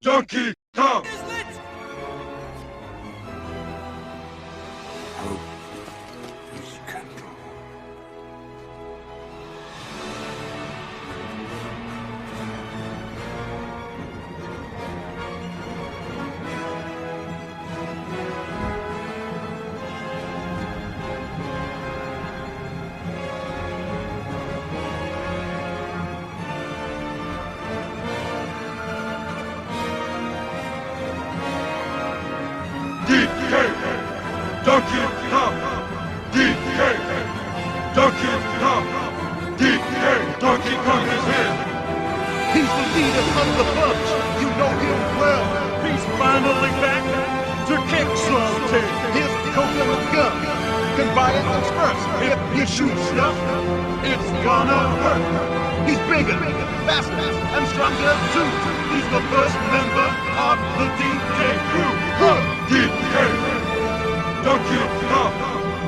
Donkey Kong! Hope is control. Donkey Kong! DK! Donkey Kong! DK! Donkey Kong is here! He's the leader of the bunch. You know him well. He's finally back to kick something. His coconut gun can buy it first. If you shoot stuff, it's gonna hurt. He's bigger, faster, and stronger too. He's the first member of the DK crew. DK! Donkey Kong!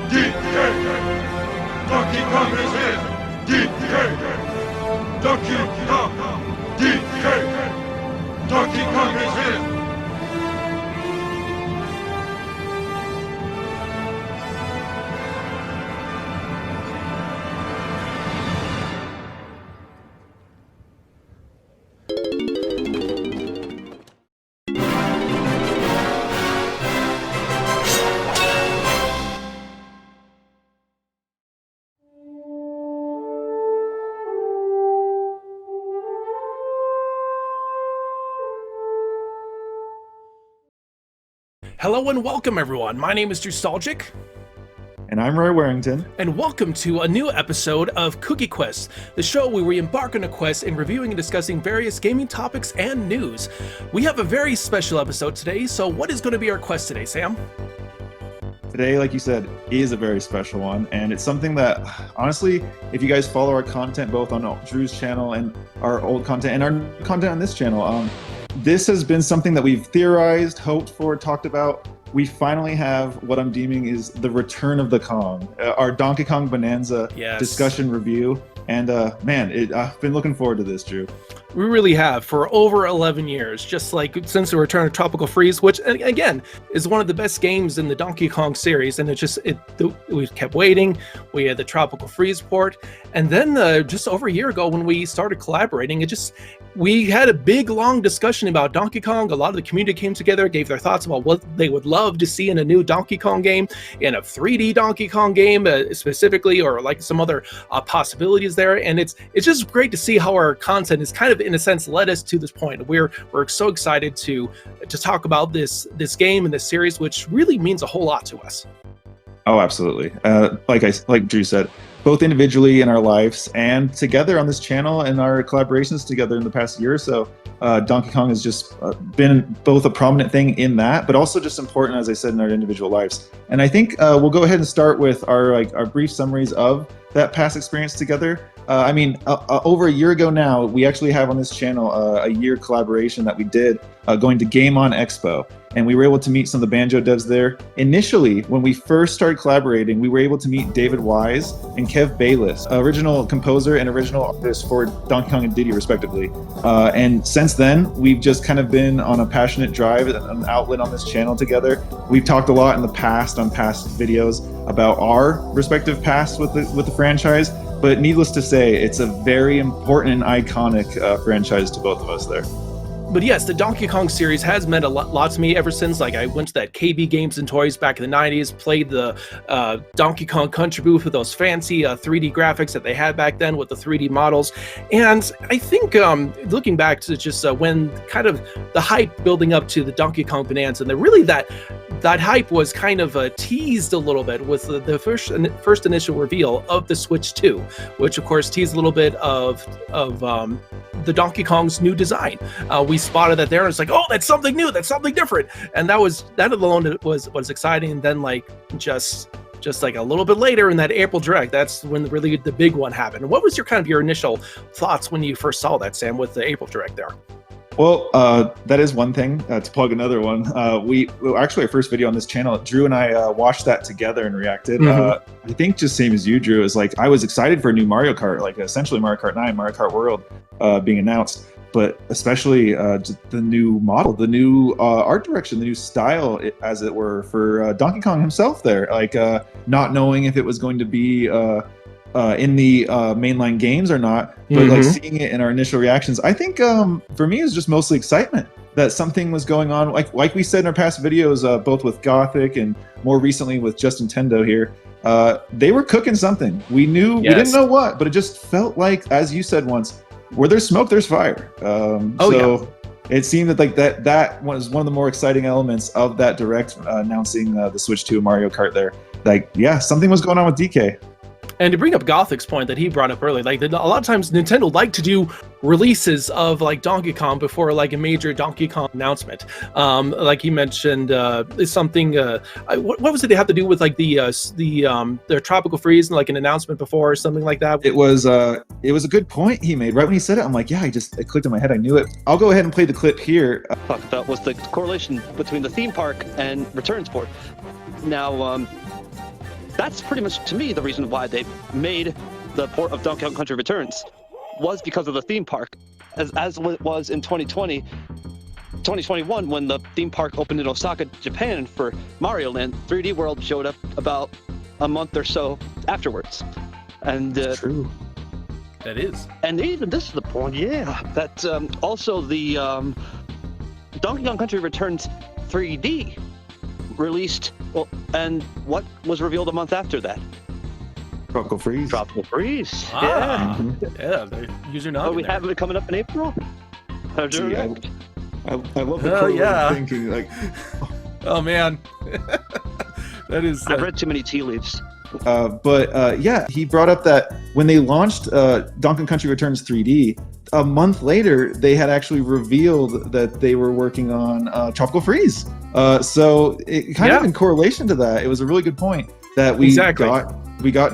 DK! Donkey Kong is here! DK! Donkey Kong! DK! Donkey Kong is here! Hello and welcome everyone, my name is Nostalgic. And I'm RareWarington. And welcome to a new episode of Kooky Quest, the show where we embark on a quest in reviewing and discussing various gaming topics and news. We have a very special episode today, so what is going to be our quest today, Sam? Today, like you said, is a very special one, and it's something that, honestly, if you guys follow our content both on Drew's channel and our old content and our content on this channel, this has been something that we've theorized, hoped for, talked about. We finally have what I'm deeming is the return of the Kong, our Donkey Kong Bananza discussion review. And man, I've been looking forward to this, Drew. We really have for over 11 years, just like since the return of Tropical Freeze, which again is one of the best games in the Donkey Kong series. And we kept waiting. We had the Tropical Freeze port, and then just over a year ago when we started collaborating, we had a big long discussion about Donkey Kong. A lot of the community came together, gave their thoughts about what they would love to see in a new Donkey Kong game, in a 3D Donkey Kong game specifically, or like some other possibilities there. And it's just great to see how our content is kind of, in a sense, led us to this point. We're so excited to talk about this game and this series, which really means a whole lot to us. Oh, absolutely. Like Drew said, both individually in our lives and together on this channel and our collaborations together in the past year or so, Donkey Kong has just been both a prominent thing in that, but also just important, as I said, in our individual lives. And I think we'll go ahead and start with our brief summaries of that past experience together. Over a year ago now, we actually have on this channel a year collaboration that we did going to Game On Expo. And we were able to meet some of the banjo devs there. Initially, when we first started collaborating, we were able to meet David Wise and Kev Bayless, original composer and original artist for Donkey Kong and Diddy, respectively. And since then, we've just kind of been on a passionate drive, an outlet on this channel together. We've talked a lot in the past, on past videos, about our respective past with the franchise. But needless to say, it's a very important and iconic franchise to both of us there. But yes, the Donkey Kong series has meant a lot to me ever since. Like, I went to that KB Games and Toys back in the 90s, played the Donkey Kong Country booth with those fancy 3D graphics that they had back then with the 3D models. And I think looking back to just when kind of the hype building up to the Donkey Kong Bananza, and really that hype was kind of teased a little bit with the first initial reveal of the Switch 2, which of course teased a little bit of the Donkey Kong's new design. We spotted that there, and it's like, oh, that's something new, that's something different, and that alone was exciting. And then like just like a little bit later in that April Direct, that's when really the big one happened. What was your initial thoughts when you first saw that, Sam, with the April Direct there? Well, that is one thing. To plug another one, actually our first video on this channel, Drew and I watched that together and reacted. I think just same as you, Drew, is like I was excited for a new Mario Kart, like essentially Mario Kart 9, Mario Kart World being announced. but especially just the new model, the new art direction, the new style, as it were, for Donkey Kong himself there. Like not knowing if it was going to be in the mainline games or not, but like seeing it in our initial reactions, I think for me it was just mostly excitement that something was going on. Like we said in our past videos, both with Gothic and more recently with Just Nintendo here, they were cooking something. We knew, we didn't know what, but it just felt like, as you said once, where there's smoke, there's fire. It seemed that like that was one of the more exciting elements of that direct, announcing the Switch 2 Mario Kart there. Like, yeah, something was going on with DK. And to bring up Gothic's point that he brought up earlier, like a lot of times Nintendo like to do releases of like Donkey Kong before like a major Donkey Kong announcement. Like he mentioned, something. What was it they have to do with like the Tropical Freeze, like an announcement before or something like that? It was a good point he made right when he said it. I'm like, yeah, it clicked in my head. I knew it. I'll go ahead and play the clip here. Talked about was the correlation between the theme park and Returns port. Now, that's pretty much, to me, the reason why they made the port of Donkey Kong Country Returns was because of the theme park, as it was in 2021 when the theme park opened in Osaka, Japan for Mario Land. 3D World showed up about a month or so afterwards. And that's true. That is. And even this is the point, that also the Donkey Kong Country Returns 3D released, well, and what was revealed a month after that? Tropical Freeze. Tropical Freeze. Yeah. The user knowledge. Oh, we have it coming up in April. I love the thinking. Like, oh man, that is. I've read too many tea leaves. Yeah, he brought up that when they launched Donkey Kong Country Returns 3D, a month later they had actually revealed that they were working on Tropical Freeze. So it kind of in correlation to that, it was a really good point that we got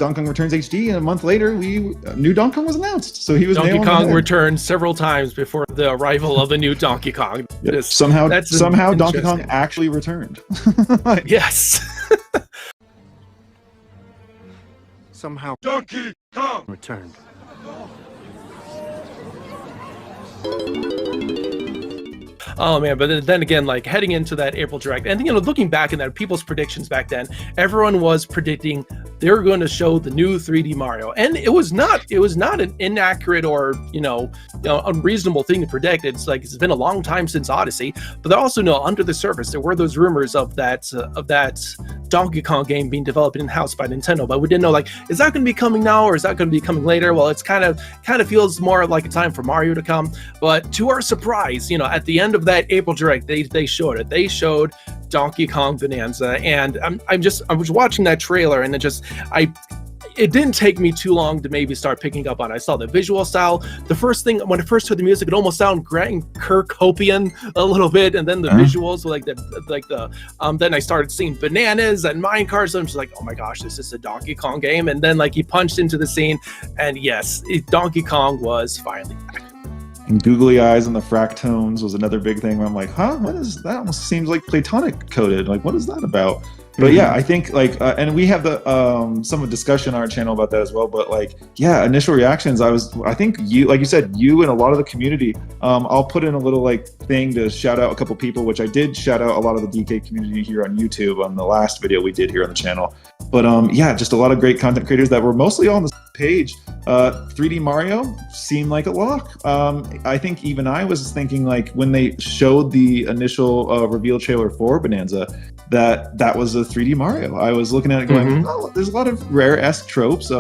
Donkey Kong Returns HD, and a month later new Donkey Kong was announced. So he was Donkey Kong returned several times before the arrival of the new Donkey Kong. Yep. Somehow Donkey Kong actually returned. Yes. Somehow Donkey Kong returned. Oh man, but then again, like heading into that April Direct, and looking back in that, people's predictions back then, everyone was predicting they were going to show the new 3D Mario, and it was not an inaccurate or unreasonable thing to predict. It's like it's been a long time since Odyssey, but they also know under the surface there were those rumors of that Donkey Kong game being developed in-house by Nintendo, but we didn't know, like, is that going to be coming now or is that going to be coming later? Well, it's kind of feels more like a time for Mario to come, but to our surprise, at the end of that April Direct, they showed it. They showed Donkey Kong Bananza, and I was watching that trailer, and it didn't take me too long to maybe start picking up on it. I saw the visual style. The first thing, when I first heard the music, it almost sounded Kirk-Hopian a little bit, and then the visuals, then I started seeing bananas and minecars, and I'm just like, oh my gosh, this is a Donkey Kong game. And then he punched into the scene, and yes, Donkey Kong was finally back. And googly eyes and the fractones was another big thing where I'm like, what is that? Almost seems like Platonic coded. Like, what is that about? But yeah, I think and we have some discussion on our channel about that as well. But initial reactions. I think you, like you said, you and a lot of the community. I'll put in a little thing to shout out a couple people, which I did shout out a lot of the DK community here on YouTube on the last video we did here on the channel. But just a lot of great content creators that were mostly all on the page. 3D Mario seemed like a lock. I think even I was thinking when they showed the initial reveal trailer for Bonanza, that was a 3D Mario. I was looking at it going, oh, there's a lot of Rare-esque tropes.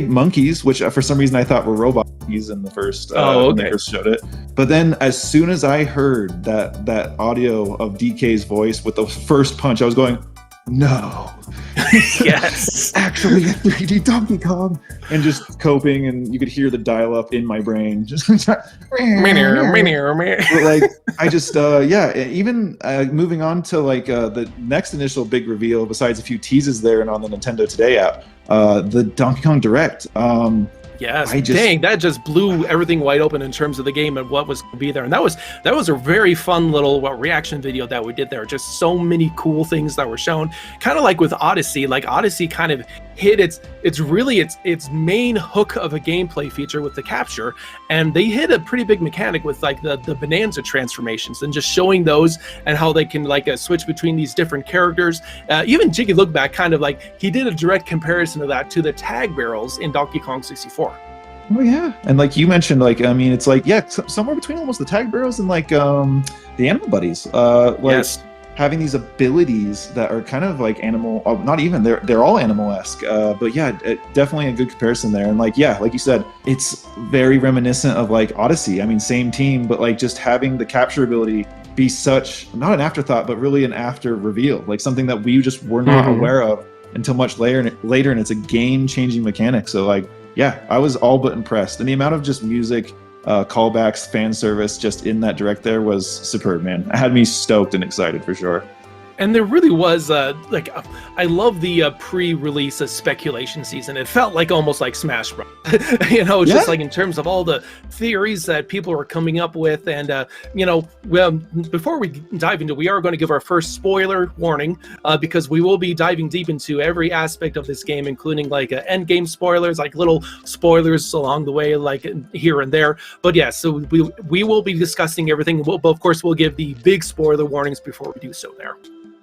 Monkeys, which for some reason I thought were robot monkeys in the first when they first showed it. But then as soon as I heard that audio of DK's voice with the first punch, I was going, no. Yes. Actually a 3D Donkey Kong. And just coping, and you could hear the dial-up in my brain. Just but even moving on to the next initial big reveal, besides a few teases there and on the Nintendo Today app, the Donkey Kong Direct. Yes, dang, that just blew everything wide open in terms of the game and what was going to be there. And that was a very fun little reaction video that we did there. Just so many cool things that were shown. Kind of like with Odyssey. Like Odyssey kind of hit its main hook of a gameplay feature with the capture, and they hit a pretty big mechanic with like the Bananza transformations and just showing those and how they can like switch between these different characters. Even Jiggy Lookback kind of like he did a direct comparison of that to the tag barrels in Donkey Kong 64. Oh yeah, and like you mentioned, like I mean, it's like somewhere between almost the tag barrels and like the animal buddies. Yes. Having these abilities that are kind of like animal, not even they're all animal-esque. But yeah, definitely a good comparison there. And like like you said, it's very reminiscent of like Odyssey. I mean, same team, but like just having the capture ability be such not an afterthought, but really an after reveal, like something that we just were not aware of until much later, and it's a game-changing mechanic. So like. Yeah, I was all but impressed. And the amount of just music, callbacks, fan service just in that direct there was superb, man. It had me stoked and excited for sure. And there really was I love the pre-release speculation season. It felt like almost like Smash Bros. Just like in terms of all the theories that people were coming up with. And before we dive into, we are going to give our first spoiler warning because we will be diving deep into every aspect of this game, including like end game spoilers, like little spoilers along the way, like here and there. But yeah, so we will be discussing everything. But of course, we'll give the big spoiler warnings before we do so there.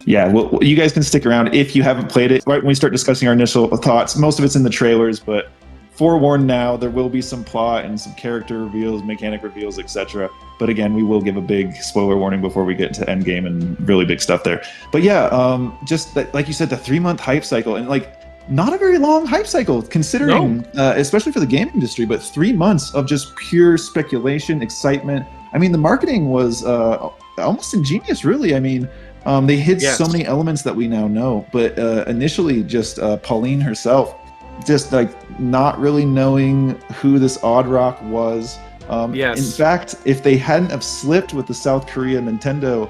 Yeah, well, you guys can stick around if you haven't played it. Right when we start discussing our initial thoughts, most of it's in the trailers, but forewarned now, there will be some plot and some character reveals, mechanic reveals, etc. But again, we will give a big spoiler warning before we get to endgame and really big stuff there. But yeah, just like you said, the 3-month hype cycle, and like not a very long hype cycle considering, especially for the gaming industry, but 3 months of just pure speculation, excitement. I mean, the marketing was almost ingenious, really. I mean, they hid so many elements that we now know, but initially just Pauline herself, just like not really knowing who this Odd Rock was. In fact, if they hadn't have slipped with the South Korea Nintendo,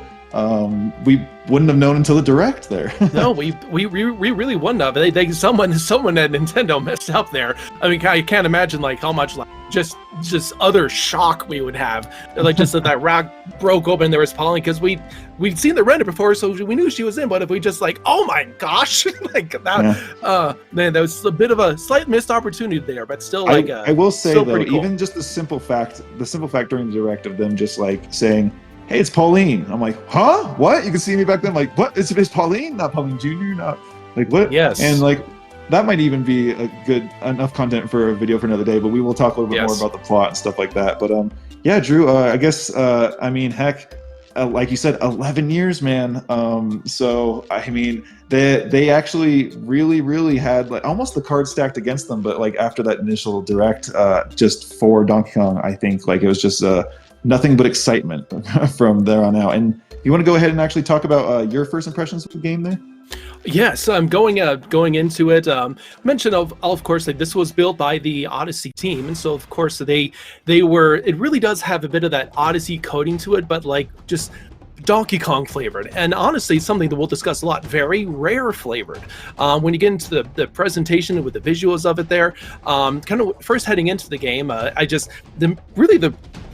we wouldn't have known until the direct there. No, we really wouldn't have. Someone at Nintendo messed up there. I mean, I can't imagine like how much like just other shock we would have. Like just that rock broke open, there was Pauline, because we'd seen the render before, so we knew she was in. But if we just like, oh my gosh, like that, man, that was a bit of a slight missed opportunity there. But still, like I will say though, cool. Even just the simple fact during the direct of them just like saying, hey, it's Pauline. I'm like, huh? What? You can see me back then. Like, what? It's Pauline, not Pauline Jr., not like what? Yes. And like, that might even be a good enough content for a video for another day, but we will talk a little bit more about the plot and stuff like that. But yeah, Drew, I guess, I mean, heck, like you said, 11 years, man. So, I mean, they actually really had like almost the cards stacked against them. But like after that initial direct, just for Donkey Kong, I think like it was just nothing but excitement from there on out. And you want to go ahead and actually talk about your first impressions of the game there? Yes, I'm going into it. Mention of course that this was built by the Odyssey team, and so of course they were. It really does have a bit of that Odyssey coding to it, but like just Donkey Kong flavored, and honestly something that we'll discuss a lot, very rare flavored. When you get into the presentation with the visuals of it there, kind of first heading into the game,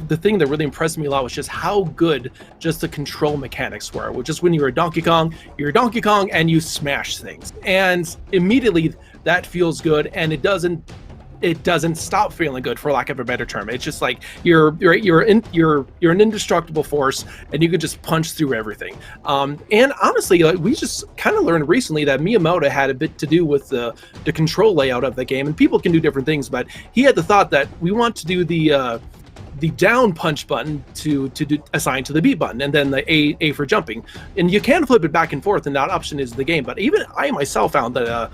the thing that really impressed me a lot was just how good just the control mechanics were, which is when you're Donkey Kong and you smash things, and immediately that feels good, and it doesn't stop feeling good, for lack of a better term. It's just like you're an indestructible force, and you can just punch through everything. And honestly, we just kind of learned recently that Miyamoto had a bit to do with the control layout of the game, and people can do different things, but he had the thought that we want to do the down punch button to assign to the B button, and then the A for jumping, and you can flip it back and forth, and that option is the game. But even I myself found that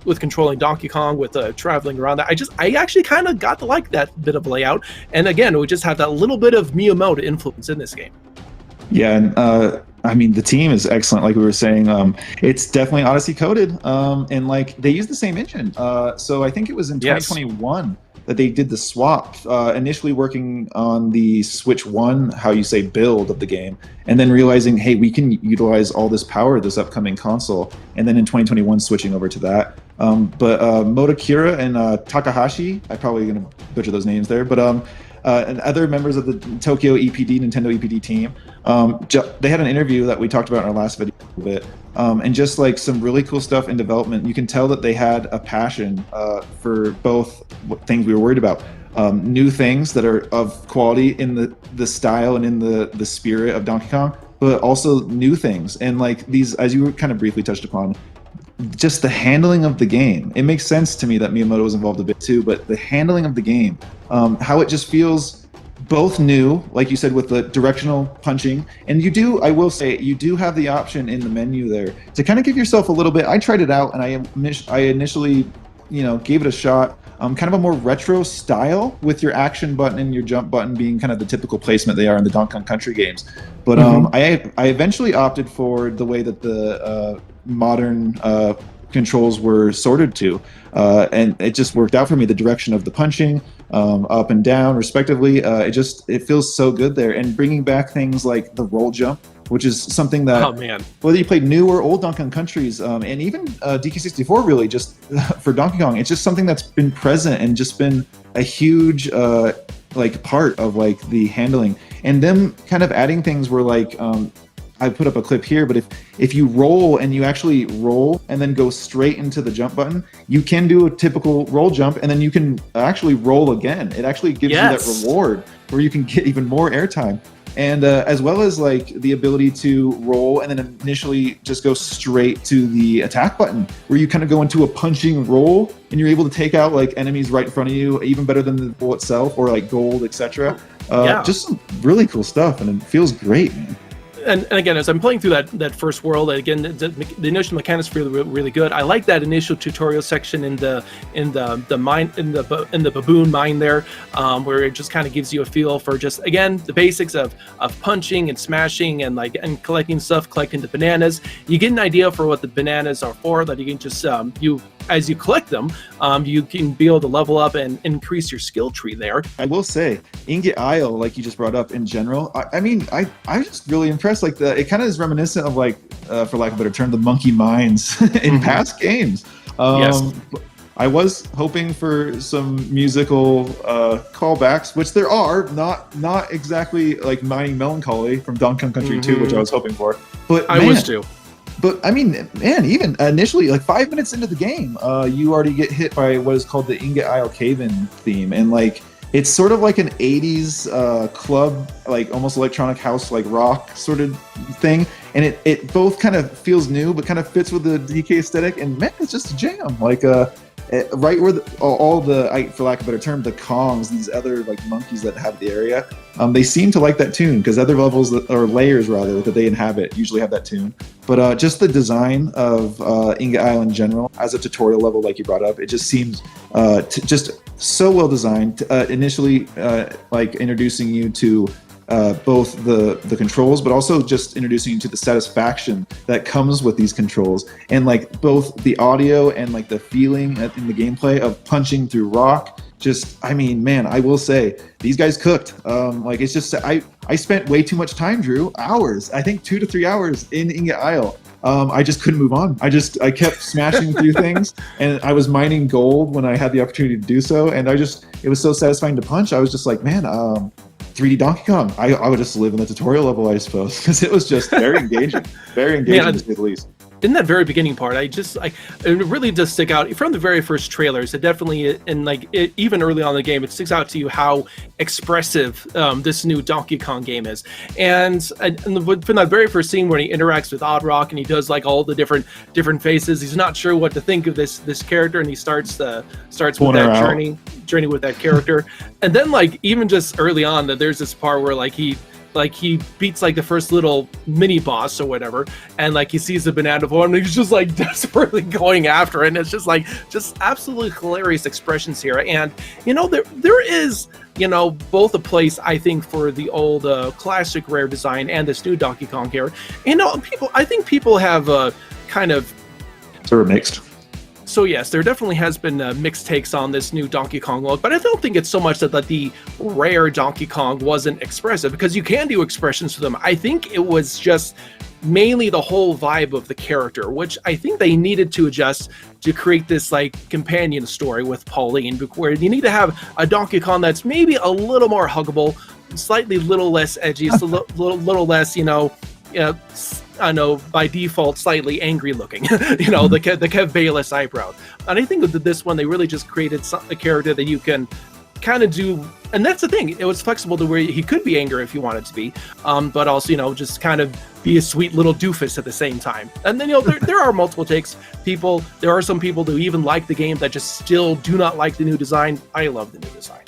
with controlling Donkey Kong, with traveling around that, I actually kind of got to like that bit of layout. And again, we just have that little bit of Miyamoto influence in this game. Yeah, and I mean, the team is excellent. Like we were saying, it's definitely Odyssey coded, and like they use the same engine. So I think it was in 2021 that they did the swap, initially working on the Switch 1, how you say, build of the game, and then realizing, hey, we can utilize all this power of this upcoming console, and then in 2021 switching over to that. But Motakira and Takahashi, I'm probably going to butcher those names there, but and other members of the Tokyo EPD, Nintendo EPD team, they had an interview that we talked about in our last video a bit, and just like some really cool stuff in development. You can tell that they had a passion for both things we were worried about. New things that are of quality in the style and in the spirit of Donkey Kong, but also new things. And like these, as you kind of briefly touched upon, just the handling of the game. It makes sense to me that Miyamoto was involved a bit too, but the handling of the game, how it just feels both new, like you said, with the directional punching, and I will say, you do have the option in the menu there to kind of give yourself a little bit. I tried it out, and I initially, gave it a shot. Kind of a more retro style with your action button and your jump button being kind of the typical placement they are in the Donkey Kong Country games. But I eventually opted for the way that the modern controls were sorted to, and it just worked out for me. The direction of the punching, up and down respectively, it feels so good there. And bringing back things like the roll jump, which is something that, whether you played new or old Donkey Kong Countries, and even DK64 really, just for Donkey Kong, it's just something that's been present and just been a huge part of like the handling. And them kind of adding things where like, I put up a clip here, but if you roll and you actually roll and then go straight into the jump button, you can do a typical roll jump, and then you can actually roll again. It actually gives you that reward where you can get even more airtime. And as well as like the ability to roll and then initially just go straight to the attack button, where you kind of go into a punching roll and you're able to take out like enemies right in front of you, even better than the roll itself, or like gold, etc. Just some really cool stuff, and it feels great, man. And again, as I'm playing through that first world, again, the initial mechanics feel really good. I like that initial tutorial section in the baboon mine there, where it just kind of gives you a feel for just, again, the basics of punching and smashing and collecting stuff, collecting the bananas. You get an idea for what the bananas are for, that you can just as you collect them, you can be able to level up and increase your skill tree there. I will say, Ingot Isle, like you just brought up in general, I mean, I'm just really impressed. Like it kind of is reminiscent of like, for lack of a better term, the monkey mines in past games. Yes. I was hoping for some musical callbacks, which there are, not exactly like Mining Melancholy from Donkey Kong Country 2, which I was hoping for. But I was too. But I mean, man, even initially, like 5 minutes into the game, you already get hit by what is called the Ingot Isle Cave-In theme, and like it's sort of like an 80s club, like almost electronic house, like rock sort of thing, and it both kind of feels new, but kind of fits with the DK aesthetic, and man, it's just a jam. Like right where all the, for lack of a better term, the Kongs, these other like monkeys that have the area, they seem to like that tune, because other levels or layers rather that they inhabit usually have that tune. But just the design of Ingot Isle in general, as a tutorial level, like you brought up, it just seems just so well designed. Initially, like introducing you to both the controls, but also just introducing you to the satisfaction that comes with these controls, and like both the audio and like the feeling in the gameplay of punching through rock. Just, I mean, man, I will say these guys cooked. Like it's just, I spent way too much time, Drew, hours, I think 2 to 3 hours in Ingot Isle. I just couldn't move on. I kept smashing through things, and I was mining gold when I had the opportunity to do so. And it was so satisfying to punch. I was just like, man, 3D Donkey Kong. I would just live in the tutorial level, I suppose, because it was just very engaging, to say the least. In that very beginning part, it really does stick out from the very first trailers. It definitely, and like even early on in the game, it sticks out to you how expressive this new Donkey Kong game is. And from that very first scene where he interacts with Odd Rock and he does like all the different faces, he's not sure what to think of this character, and he starts with that journey with that character. And then like even just early on, that there's this part where like he beats like the first little mini boss or whatever, and like he sees the banana form and he's just like desperately going after it, and it's just absolutely hilarious expressions here. And there is both a place, I think, for the old classic Rare design and this new Donkey Kong here. I think people have kind of sort of mixed. So yes, there definitely has been mixed takes on this new Donkey Kong look, but I don't think it's so much that the Rare Donkey Kong wasn't expressive, because you can do expressions to them. I think it was just mainly the whole vibe of the character, which I think they needed to adjust to create this like companion story with Pauline, where you need to have a Donkey Kong that's maybe a little more huggable, slightly little less edgy, a little less, I know by default slightly angry looking, the Kev Bayless eyebrow. And I think with this one, they really just created a character that you can kind of do, and that's the thing. It was flexible to where he could be angry if he wanted to be, but also just kind of be a sweet little doofus at the same time. And then there are multiple takes. There are some people who even like the game that just still do not like the new design. I love the new design.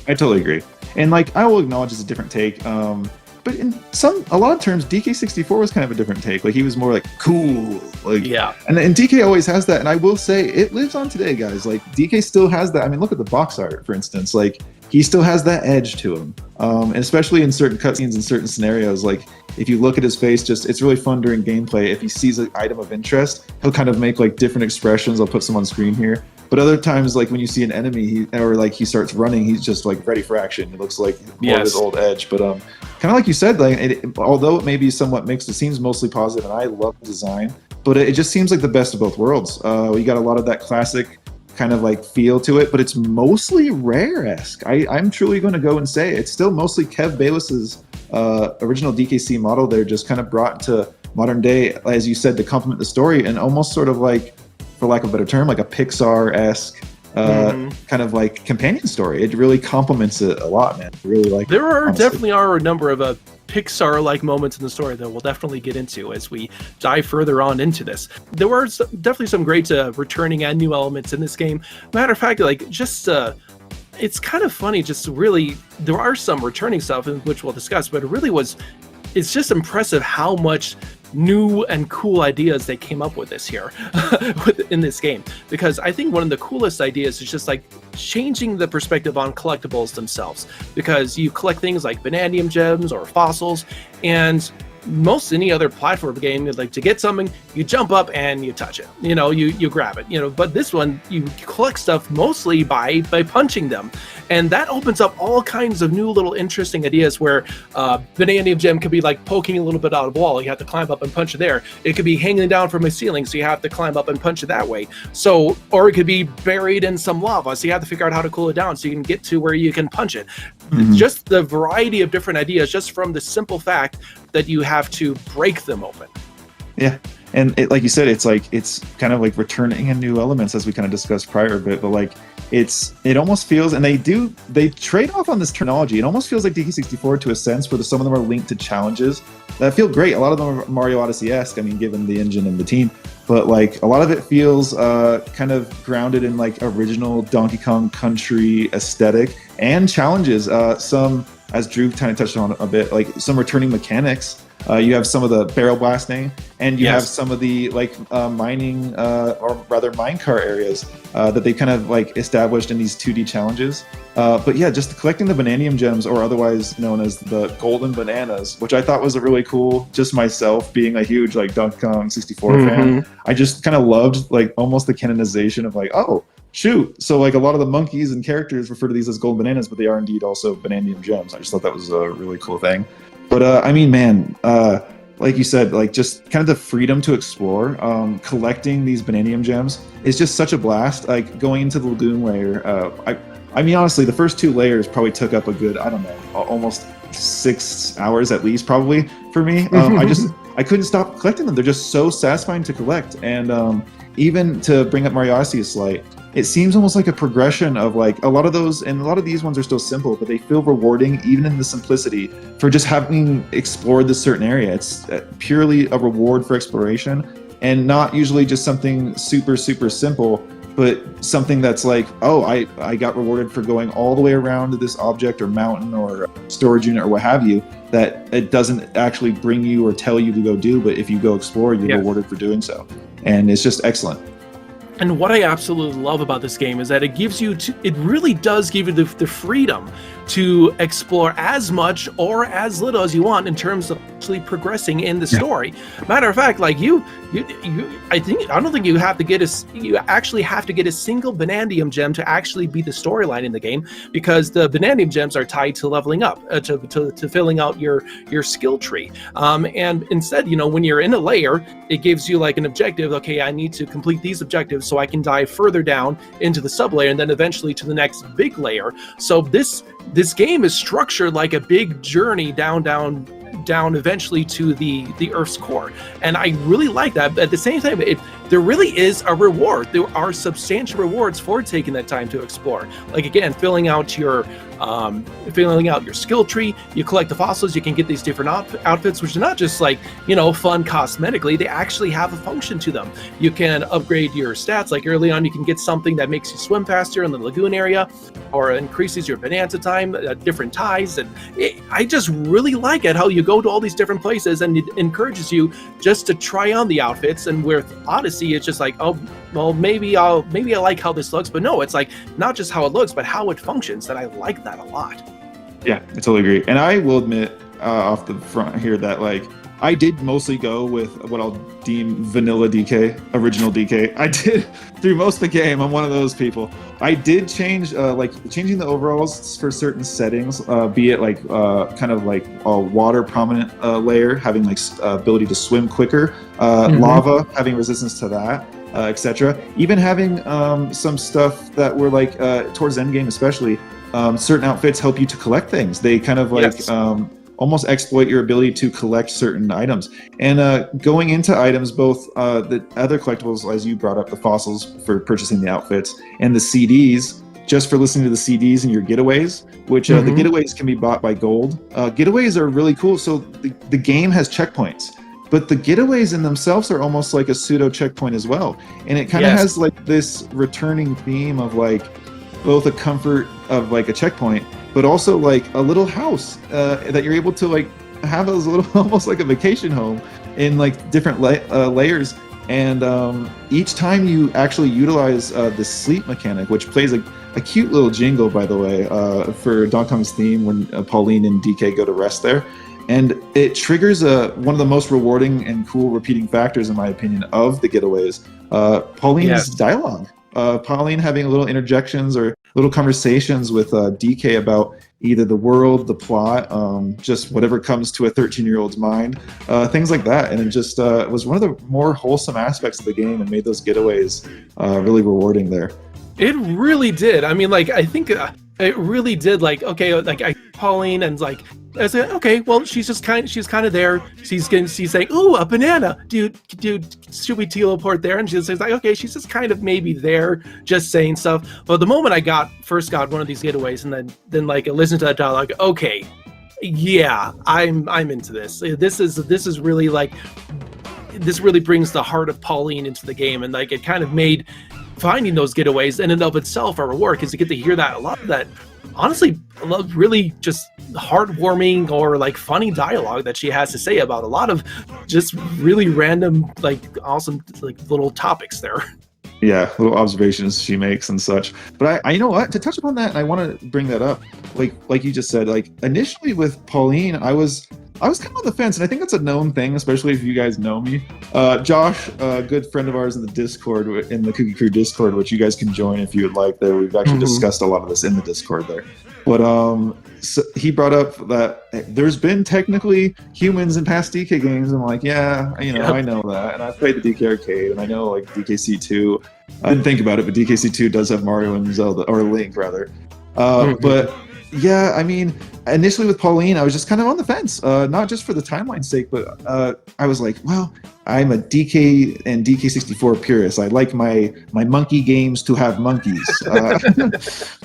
I totally agree, and like I will acknowledge it's a different take. But in a lot of terms, DK64 was kind of a different take. Like he was more like cool, like yeah. And DK always has that. And I will say it lives on today, guys. Like DK still has that. I mean, look at the box art, for instance. Like he still has that edge to him, and especially in certain cutscenes and certain scenarios. Like if you look at his face, it's really fun during gameplay. If he sees an item of interest, he'll kind of make like different expressions. I'll put some on screen here. But other times, like when you see an enemy, he starts running, he's just like ready for action. It looks like more of his old edge. But kind of like you said, like although it may be somewhat mixed, it seems mostly positive, and I love the design. But it just seems like the best of both worlds. You got a lot of that classic kind of like feel to it, but it's mostly Rare-esque. I'm truly going to go and say it's still mostly Kev Bayless's original DKC model. They're just kind of brought to modern day, as you said, to complement the story, and almost sort of like, for lack of a better term, like a Pixar-esque kind of like companion story. It really complements it a lot, man. I really like. There are definitely a number of Pixar-like moments in the story that we'll definitely get into as we dive further on into this. There were definitely some great returning and new elements in this game. Matter of fact, like just it's kind of funny. Just really, there are some returning stuff, which we'll discuss, but it's just impressive how much new and cool ideas they came up with this here in this game, because I think one of the coolest ideas is just like changing the perspective on collectibles themselves, because you collect things like Bananium gems or fossils, and most any other platform game, like to get something, you jump up and you touch it, you grab it, but this one you collect stuff mostly by punching them, and that opens up all kinds of new little interesting ideas where Bananium gem could be like poking a little bit out of a wall, you have to climb up and punch it there. It could be hanging down from a ceiling, so you have to climb up and punch it that way. Or it could be buried in some lava, so you have to figure out how to cool it down so you can get to where you can punch it. Just the variety of different ideas, just from the simple fact that you have to break them open. Yeah, and like you said, it's kind of like returning in new elements, as we kind of discussed prior a bit, but like it almost feels, and they trade off on this terminology. It almost feels like DK64 to a sense, where some of them are linked to challenges that feel great. A lot of them are Mario Odyssey-esque, I mean, given the engine and the team, but like a lot of it feels kind of grounded in like original Donkey Kong Country aesthetic and challenges. Some, as Drew kind of touched on a bit, like some returning mechanics. You have some of the barrel blasting, and you have some of the like mining, or rather minecart areas that they kind of like established in these 2D challenges. But yeah, just collecting the Bananium gems, or otherwise known as the golden bananas, which I thought was a really cool, just myself being a huge like Donkey Kong 64 fan. I just kind of loved like almost the canonization of like, oh, shoot. So like a lot of the monkeys and characters refer to these as golden bananas, but they are indeed also Bananium gems. I just thought that was a really cool thing. But I mean, man, like you said, like just kind of the freedom to explore, collecting these Bananium gems is just such a blast. Like going into the lagoon layer, I mean, honestly, the first 2 layers probably took up a good, I don't know, almost 6 hours at least, probably for me. I couldn't stop collecting them. They're just so satisfying to collect, and even to bring up Mario Odyssey a slight, it seems almost like a progression of like a lot of those, and a lot of these ones are still simple, but they feel rewarding even in the simplicity for just having explored this certain area. It's purely a reward for exploration, and not usually just something super, super simple, but something that's like, oh, I got rewarded for going all the way around to this object or mountain or storage unit or what have you, that it doesn't actually bring you or tell you to go do, but if you go explore, you're rewarded for doing so. And it's just excellent. And what I absolutely love about this game is that it gives you, it really does give you the freedom to explore as much or as little as you want in terms of actually progressing in the story. Matter of fact, like I don't think you have to get you actually have to get a single Banandium gem to actually beat the storyline in the game, because the Banandium gems are tied to leveling up, to filling out your skill tree. And instead, when you're in a layer, it gives you like an objective. Okay, I need to complete these objectives so I can dive further down into the sublayer and then eventually to the next big layer. So this game is structured like a big journey down eventually to the Earth's core, and I really like that. But at the same time, there really is a reward. There are substantial rewards for taking that time to explore. Like, again, filling out your skill tree. You collect the fossils. You can get these different outfits, which are not just like fun cosmetically. They actually have a function to them. You can upgrade your stats. Like early on, you can get something that makes you swim faster in the lagoon area, or increases your bonanza time, different ties. And I just really like it how you go to all these different places, and it encourages you just to try on the outfits. And with Odyssey, it's just like, oh, well, maybe I like how this looks, but no, it's like not just how it looks, but how it functions. And I like that a lot. Yeah, I totally agree. And I will admit off the front here that like I did mostly go with what I'll deem vanilla DK, original DK. I did through most of the game. I'm one of those people. I did change changing the overalls for certain settings, be it like kind of like a water prominent layer, having like ability to swim quicker, lava, having resistance to that, etc. Even having some stuff that were like towards endgame, especially certain outfits help you to collect things. They kind of like almost exploit your ability to collect certain items. And going into items, both the other collectibles, as you brought up, the fossils for purchasing the outfits, and the CDs, just for listening to the CDs in your getaways, which the getaways can be bought by gold. Getaways are really cool. So the game has checkpoints, but the getaways in themselves are almost like a pseudo checkpoint as well. And it kind of has like this returning theme of like both a comfort of like a checkpoint, but also like a little house that you're able to like have as a little, almost like a vacation home in like different layers. And each time you actually utilize the sleep mechanic, which plays a cute little jingle, by the way, for Donkey Kong's theme when Pauline and DK go to rest there. And it triggers one of the most rewarding and cool repeating factors, in my opinion, of the getaways. Pauline's dialogue. Pauline having little interjections or little conversations with DK about either the world, the plot, just whatever comes to a 13-year-old's mind, things like that. And it just was one of the more wholesome aspects of the game and made those getaways really rewarding there. It really did. I mean, like, I think it really did. Like, okay, like Pauline, and like, I said, okay, well, she's kind of there. She's saying, "Ooh, a banana, dude, should we teleport there?" And she's like, okay, she's just kind of maybe there, just saying stuff. But the moment I first got one of these getaways, and then like I listened to that dialogue, okay, yeah, I'm into this. This is really like, this really brings the heart of Pauline into the game, and like it kind of made finding those getaways in and of itself a reward, because you get to hear that a lot of that. Honestly, I love really just heartwarming or like funny dialogue that she has to say about a lot of just really random, like awesome, like little topics there. Yeah, little observations she makes and such. But I you know what, to touch upon that, and I want to bring that up, like you just said, like initially with Pauline, I was kind of on the fence, and I think that's a known thing, especially if you guys know me. Josh, a good friend of ours in the Discord, in the Kooky Crew Discord, which you guys can join if you would like. There, we've actually discussed a lot of this in the Discord there. But so he brought up that there's been technically humans in past DK games. I'm like, yeah, I know that, and I played the DK Arcade, and I know like DKC2. I didn't think about it, but DKC2 does have Mario and Zelda, or Link rather. But yeah, I mean, initially with Pauline, I was just kind of on the fence, not just for the timeline's sake, but I was like, well, I'm a DK and DK64 purist. I like my monkey games to have monkeys.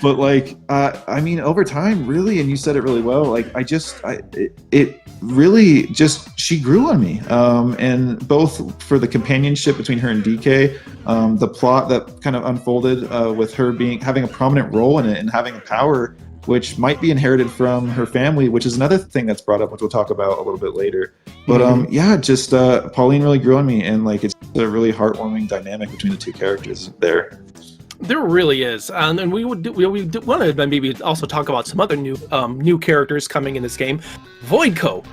But like, I mean, over time, really, and you said it really well, like it really just, she grew on me. And both for the companionship between her and DK, the plot that kind of unfolded with her having a prominent role in it and having a power which might be inherited from her family, which is another thing that's brought up, which we'll talk about a little bit later. But yeah, just Pauline really grew on me, and like it's a really heartwarming dynamic between the two characters there. There really is, and we want to maybe also talk about some other new characters coming in this game. Voidco.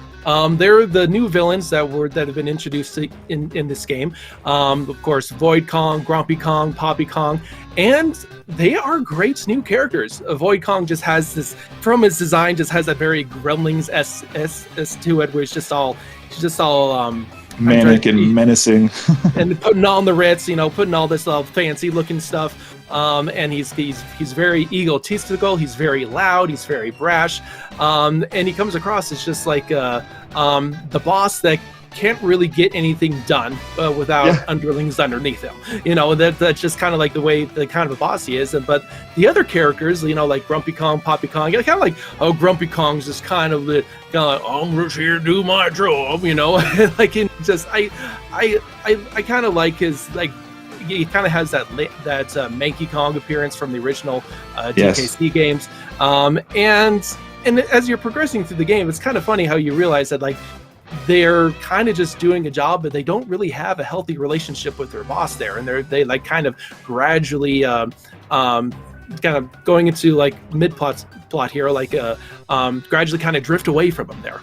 They're the new villains that have been introduced in this game. Of course, Void Kong, Grumpy Kong, Poppy Kong, and they are great new characters. Void Kong just has this, from his design, just has that very Gremlins s to it, where it's just all manic and menacing, and putting on the Ritz, putting all this fancy looking stuff. And he's very egotistical. He's very loud. He's very brash. And he comes across as just like the boss that can't really get anything done without underlings underneath him. That's just kind of like the kind of a boss he is. But the other characters, like Grumpy Kong, Poppy Kong, kind of like, Grumpy Kong's just kind of like, I'm just here to do my job, like, and just I kind of like his, like, he kind of has that Manky Kong appearance from the original DKC games. And as you're progressing through the game, it's kind of funny how you realize that, like, they're kind of just doing a job, but they don't really have a healthy relationship with their boss there, and they like kind of gradually kind of going into like mid plot here, like gradually kind of drift away from them there.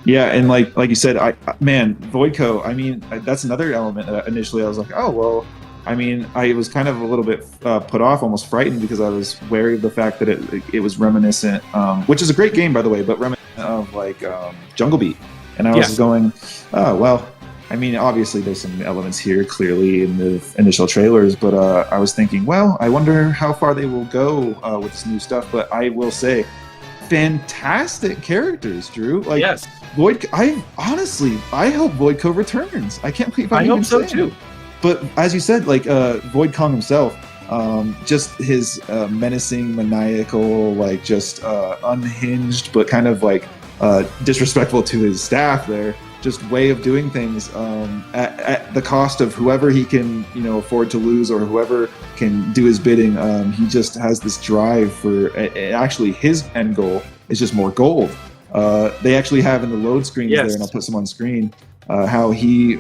Yeah, and like you said, Voidco, I mean, that's another element that initially I was like, oh, well, I mean, I was kind of a little bit put off, almost frightened, because I was wary of the fact that it was reminiscent, which is a great game, by the way, but reminiscent of like Jungle Beat. And I was going, oh, well, I mean, obviously there's some elements here clearly in the initial trailers, but I was thinking, well, I wonder how far they will go with this new stuff. But I will say, fantastic characters, Drew. Like, yes. I hope Voidco returns. I can't believe I hope so too. But as you said, like Void Kong himself, just his menacing, maniacal, like just unhinged, but kind of like disrespectful to his staff there, just way of doing things at the cost of whoever he can, afford to lose, or whoever can do his bidding. He just has this drive for, actually his end goal is just more gold. They actually have in the load screens there, and I'll put some on screen, how he,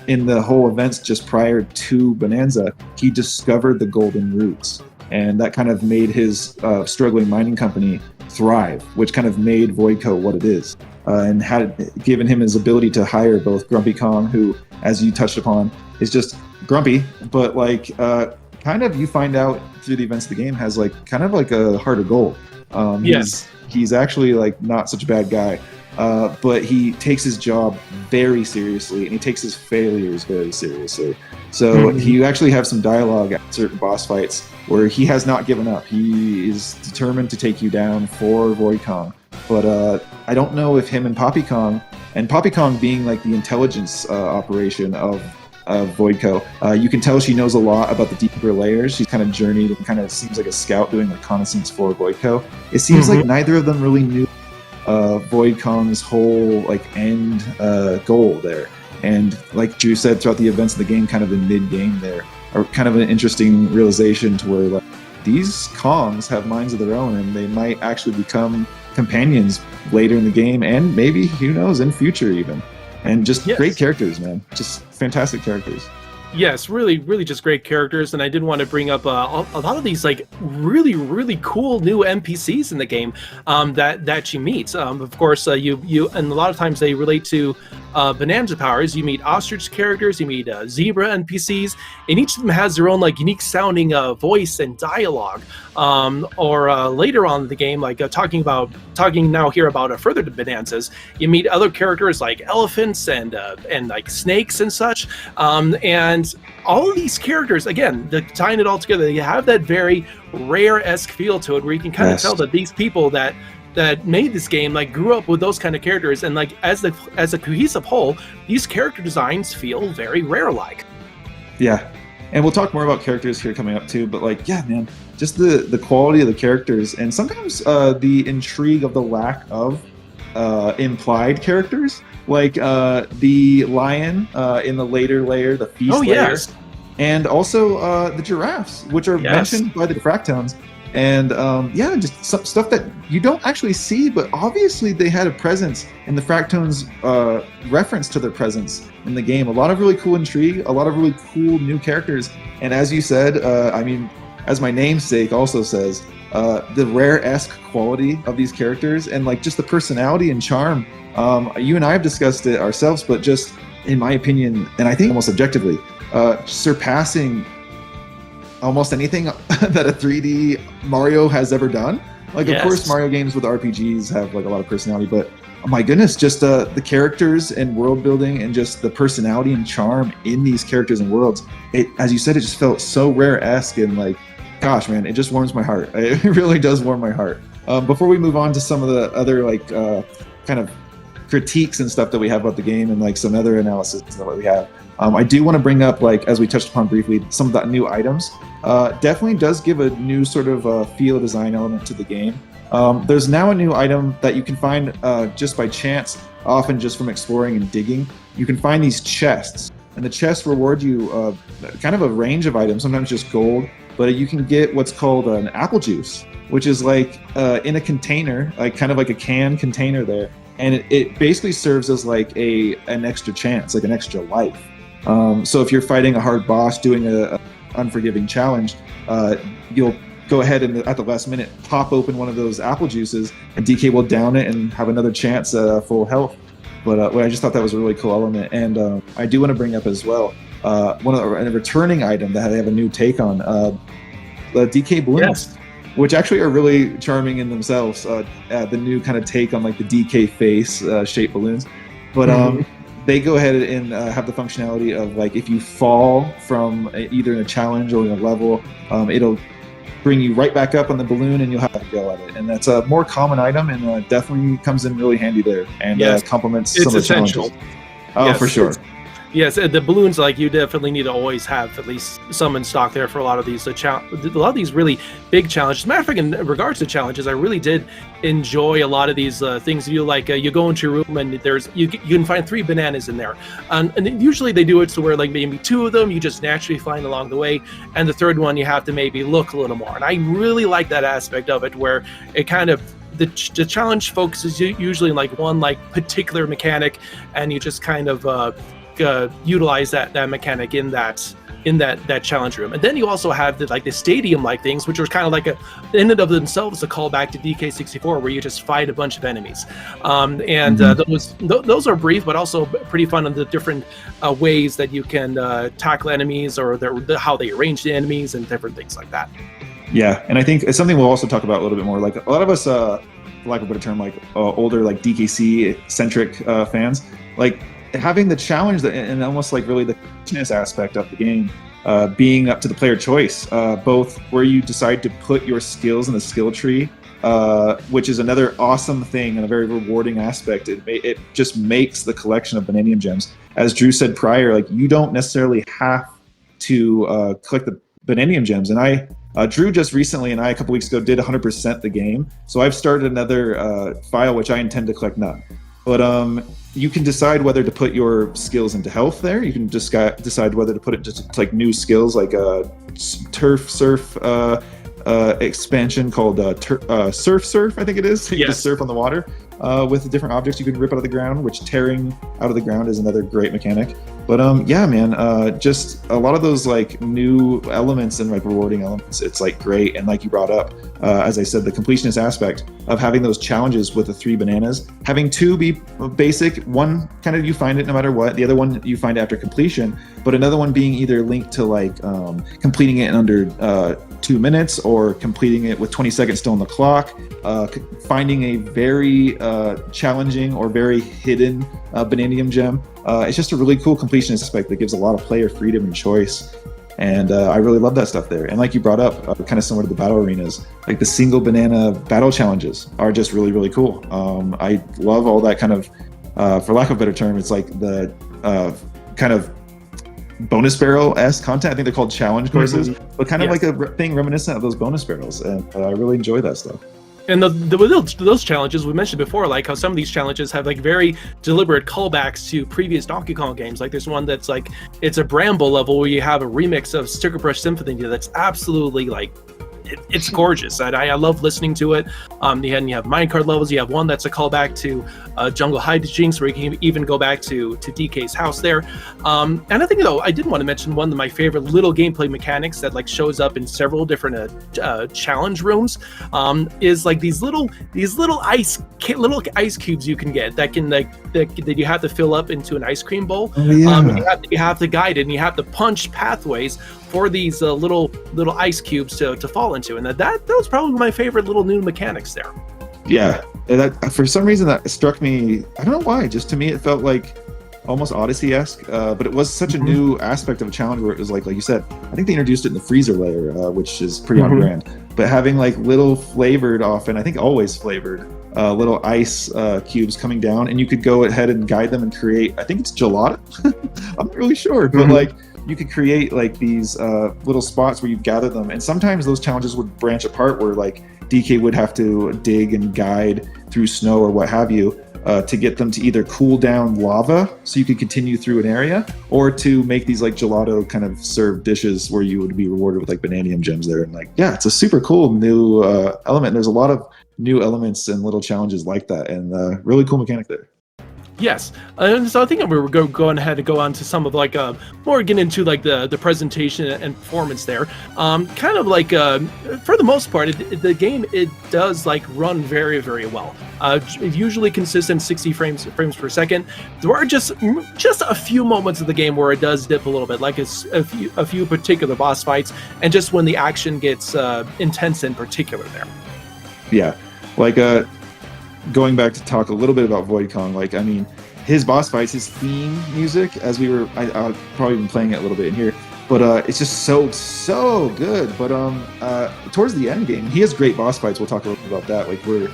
in the whole events just prior to Bananza, he discovered the golden roots, and that kind of made his struggling mining company thrive, which kind of made Voidco what it is, and had given him his ability to hire both Grumpy Kong, who, as you touched upon, is just grumpy, but like kind of, you find out through the events of the game, has like kind of like a heart of gold. He's actually like not such a bad guy, but he takes his job very seriously, and he takes his failures very seriously. So you actually have some dialogue at certain boss fights where he has not given up. He is determined to take you down for Void Kong. But I don't know if him and Poppy Kong being like the intelligence operation of Voidco, you can tell she knows a lot about the deeper layers. She's kind of journeyed and kind of seems like a scout doing reconnaissance for Voidco. It seems like neither of them really knew Void Kong's whole like end goal there. And like Drew said, throughout the events of the game, kind of in mid-game there, are kind of an interesting realization to where like these Kongs have minds of their own, and they might actually become companions later in the game, and maybe, who knows, in future even. And just great characters, man. Just fantastic characters. Yes, really, really just great characters. And I did want to bring up a lot of these like really, really cool new NPCs in the game that you meet. Of course, you and a lot of times they relate to Bananza powers. You meet ostrich characters, you meet zebra NPCs, and each of them has their own like unique sounding voice and dialogue. Or later on in the game, like talking now here about further to Bananzas, you meet other characters like elephants and like snakes and such. And all of these characters, again, tying it all together, you have that very Rare-esque feel to it, where you can kind of tell that these people that made this game like grew up with those kind of characters, and like as a cohesive whole, these character designs feel very Rare-like. Yeah. And we'll talk more about characters here coming up too, but like, yeah, man, just the quality of the characters, and sometimes the intrigue of the lack of implied characters, like the lion in the later layer, the feast layer, and also the giraffes, which are mentioned by the Fractons, And yeah, just some stuff that you don't actually see, but obviously they had a presence in the Fractones reference to their presence in the game. A lot of really cool intrigue, a lot of really cool new characters. And as you said, I mean, as my namesake also says, the Rare-esque quality of these characters and like just the personality and charm. You and I have discussed it ourselves, but just in my opinion, and I think almost objectively, surpassing almost anything that a 3D Mario has ever done. Like, Yes. Of course, Mario games with RPGs have like a lot of personality, but oh my goodness, just the characters and world building and just the personality and charm in these characters and worlds. It, as you said, it just felt so Rare-esque and like, gosh, man, it just warms my heart. It really does warm my heart. Before we move on to some of the other like kind of critiques and stuff that we have about the game and like some other analysis that we have, I do want to bring up, like, as we touched upon briefly, some of the new items. Definitely does give a new sort of feel design element to the game. There's now a new item that you can find just by chance, often just from exploring and digging. You can find these chests, and the chests reward you kind of a range of items, sometimes just gold, but you can get what's called an apple juice, which is like in a container, like kind of like a can container there, and it basically serves as like an extra chance, like an extra life. So if you're fighting a hard boss, doing a unforgiving challenge, you'll go ahead and at the last minute pop open one of those apple juices, and DK will down it and have another chance full health. But I just thought that was a really cool element, and I do want to bring up as well a returning item that they have a new take on, the DK balloons. Yes. Which actually are really charming in themselves. The new kind of take on like the DK face shaped balloons, but they go ahead and have the functionality of like if you fall from either in a challenge or in a level, it'll bring you right back up on the balloon and you'll have to go at it. And that's a more common item and definitely comes in really handy there and complements some of the essential. challenges. Oh, Yes, for sure. Yes, the balloons, like, you definitely need to always have at least some in stock there for a lot of these really big challenges. As a matter of fact, in regards to challenges, I really did enjoy a lot of these things. You like you go into your room and you can find 3 bananas in there, and usually they do it so where like maybe 2 of them you just naturally find along the way, and the third one you have to maybe look a little more. And I really like that aspect of it, where it kind of the challenge focuses usually in like one like particular mechanic, and you just kind of utilize that mechanic in that challenge room. And then you also have the stadium like things, which are kind of like in and of themselves a callback to DK64, where you just fight a bunch of enemies, those are brief but also pretty fun on the different ways that you can tackle enemies, or how they arrange the enemies and different things like that. Yeah, and I think it's something we'll also talk about a little bit more. Like a lot of us, for lack of a better term, like older like DKC centric fans, like having the challenge and almost like really the fitness aspect of the game being up to the player choice, both where you decide to put your skills in the skill tree, which is another awesome thing and a very rewarding aspect. It just makes the collection of Bananium Gems, as Drew said prior, like you don't necessarily have to collect the Bananium Gems. And Drew just recently and I a couple weeks ago did 100% the game, so I've started another file which I intend to collect none. But you can decide whether to put your skills into health there. You can just decide whether to put it just like new skills, like a turf surf expansion called surf, I think it is. You can just surf on the water with the different objects you can rip out of the ground, which tearing out of the ground is another great mechanic. But yeah, man, just a lot of those like new elements and like rewarding elements. It's like great, and like you brought up, as I said, the completionist aspect of having those challenges with the 3 bananas, having 2 be basic, one kind of you find it no matter what, the other one you find after completion, but another one being either linked to like completing it in under 2 minutes or completing it with 20 seconds still on the clock, finding a very challenging or very hidden Bananium Gem. It's just a really cool completionist aspect that gives a lot of player freedom and choice. And I really love that stuff there. And like you brought up, kind of similar to the battle arenas, like the single banana battle challenges are just really, really cool. I love all that kind of, for lack of a better term, it's like the kind of bonus barrel-esque content. I think they're called challenge courses, but kind of like a thing reminiscent of those bonus barrels. And I really enjoy that stuff. And those challenges we mentioned before, like how some of these challenges have like very deliberate callbacks to previous Donkey Kong games. Like there's one that's like, it's a Bramble level where you have a remix of Sticker Brush Symphony that's absolutely like it's gorgeous, and I love listening to it. You have minecart levels. You have one that's a callback to Jungle Hijinks, where you can even go back to DK's house there. And I think, though, I did want to mention one of my favorite little gameplay mechanics that like shows up in several different challenge rooms. Is like these little ice cubes you can get that you have to fill up into an ice cream bowl. Oh, yeah. You have to guide it, and you have to punch pathways for these little ice cubes to fall into, and that was probably my favorite little new mechanics there. Yeah, that for some reason that struck me. I don't know why. Just to me, it felt like almost Odyssey-esque, but it was such a new aspect of a challenge where it was like you said. I think they introduced it in the freezer layer, which is pretty on brand. But having like little flavored, often I think always flavored, little ice cubes coming down, and you could go ahead and guide them and create. I think it's gelato. I'm not really sure, but like. You could create like these little spots where you gather them, and sometimes those challenges would branch apart where like DK would have to dig and guide through snow or what have you to get them to either cool down lava so you could continue through an area, or to make these like gelato kind of served dishes where you would be rewarded with like bananium gems there. And like, yeah, it's a super cool new element. There's a lot of new elements and little challenges like that, and really cool mechanic there. Yes, and so I think we were going ahead and go on to some of like more get into like the presentation and performance there. Kind of like for the most part, the game it does like run very, very well. Usually consistent 60 frames per second. There are just a few moments of the game where it does dip a little bit, like it's a few particular boss fights, and just when the action gets intense in particular there. Yeah, like going back to talk a little bit about Void Kong, like, I mean, his boss fights, his theme music, as we were, I've probably been playing it a little bit in here, but it's just so good. But towards the end game, he has great boss fights. We'll talk a little bit about that. Like, we're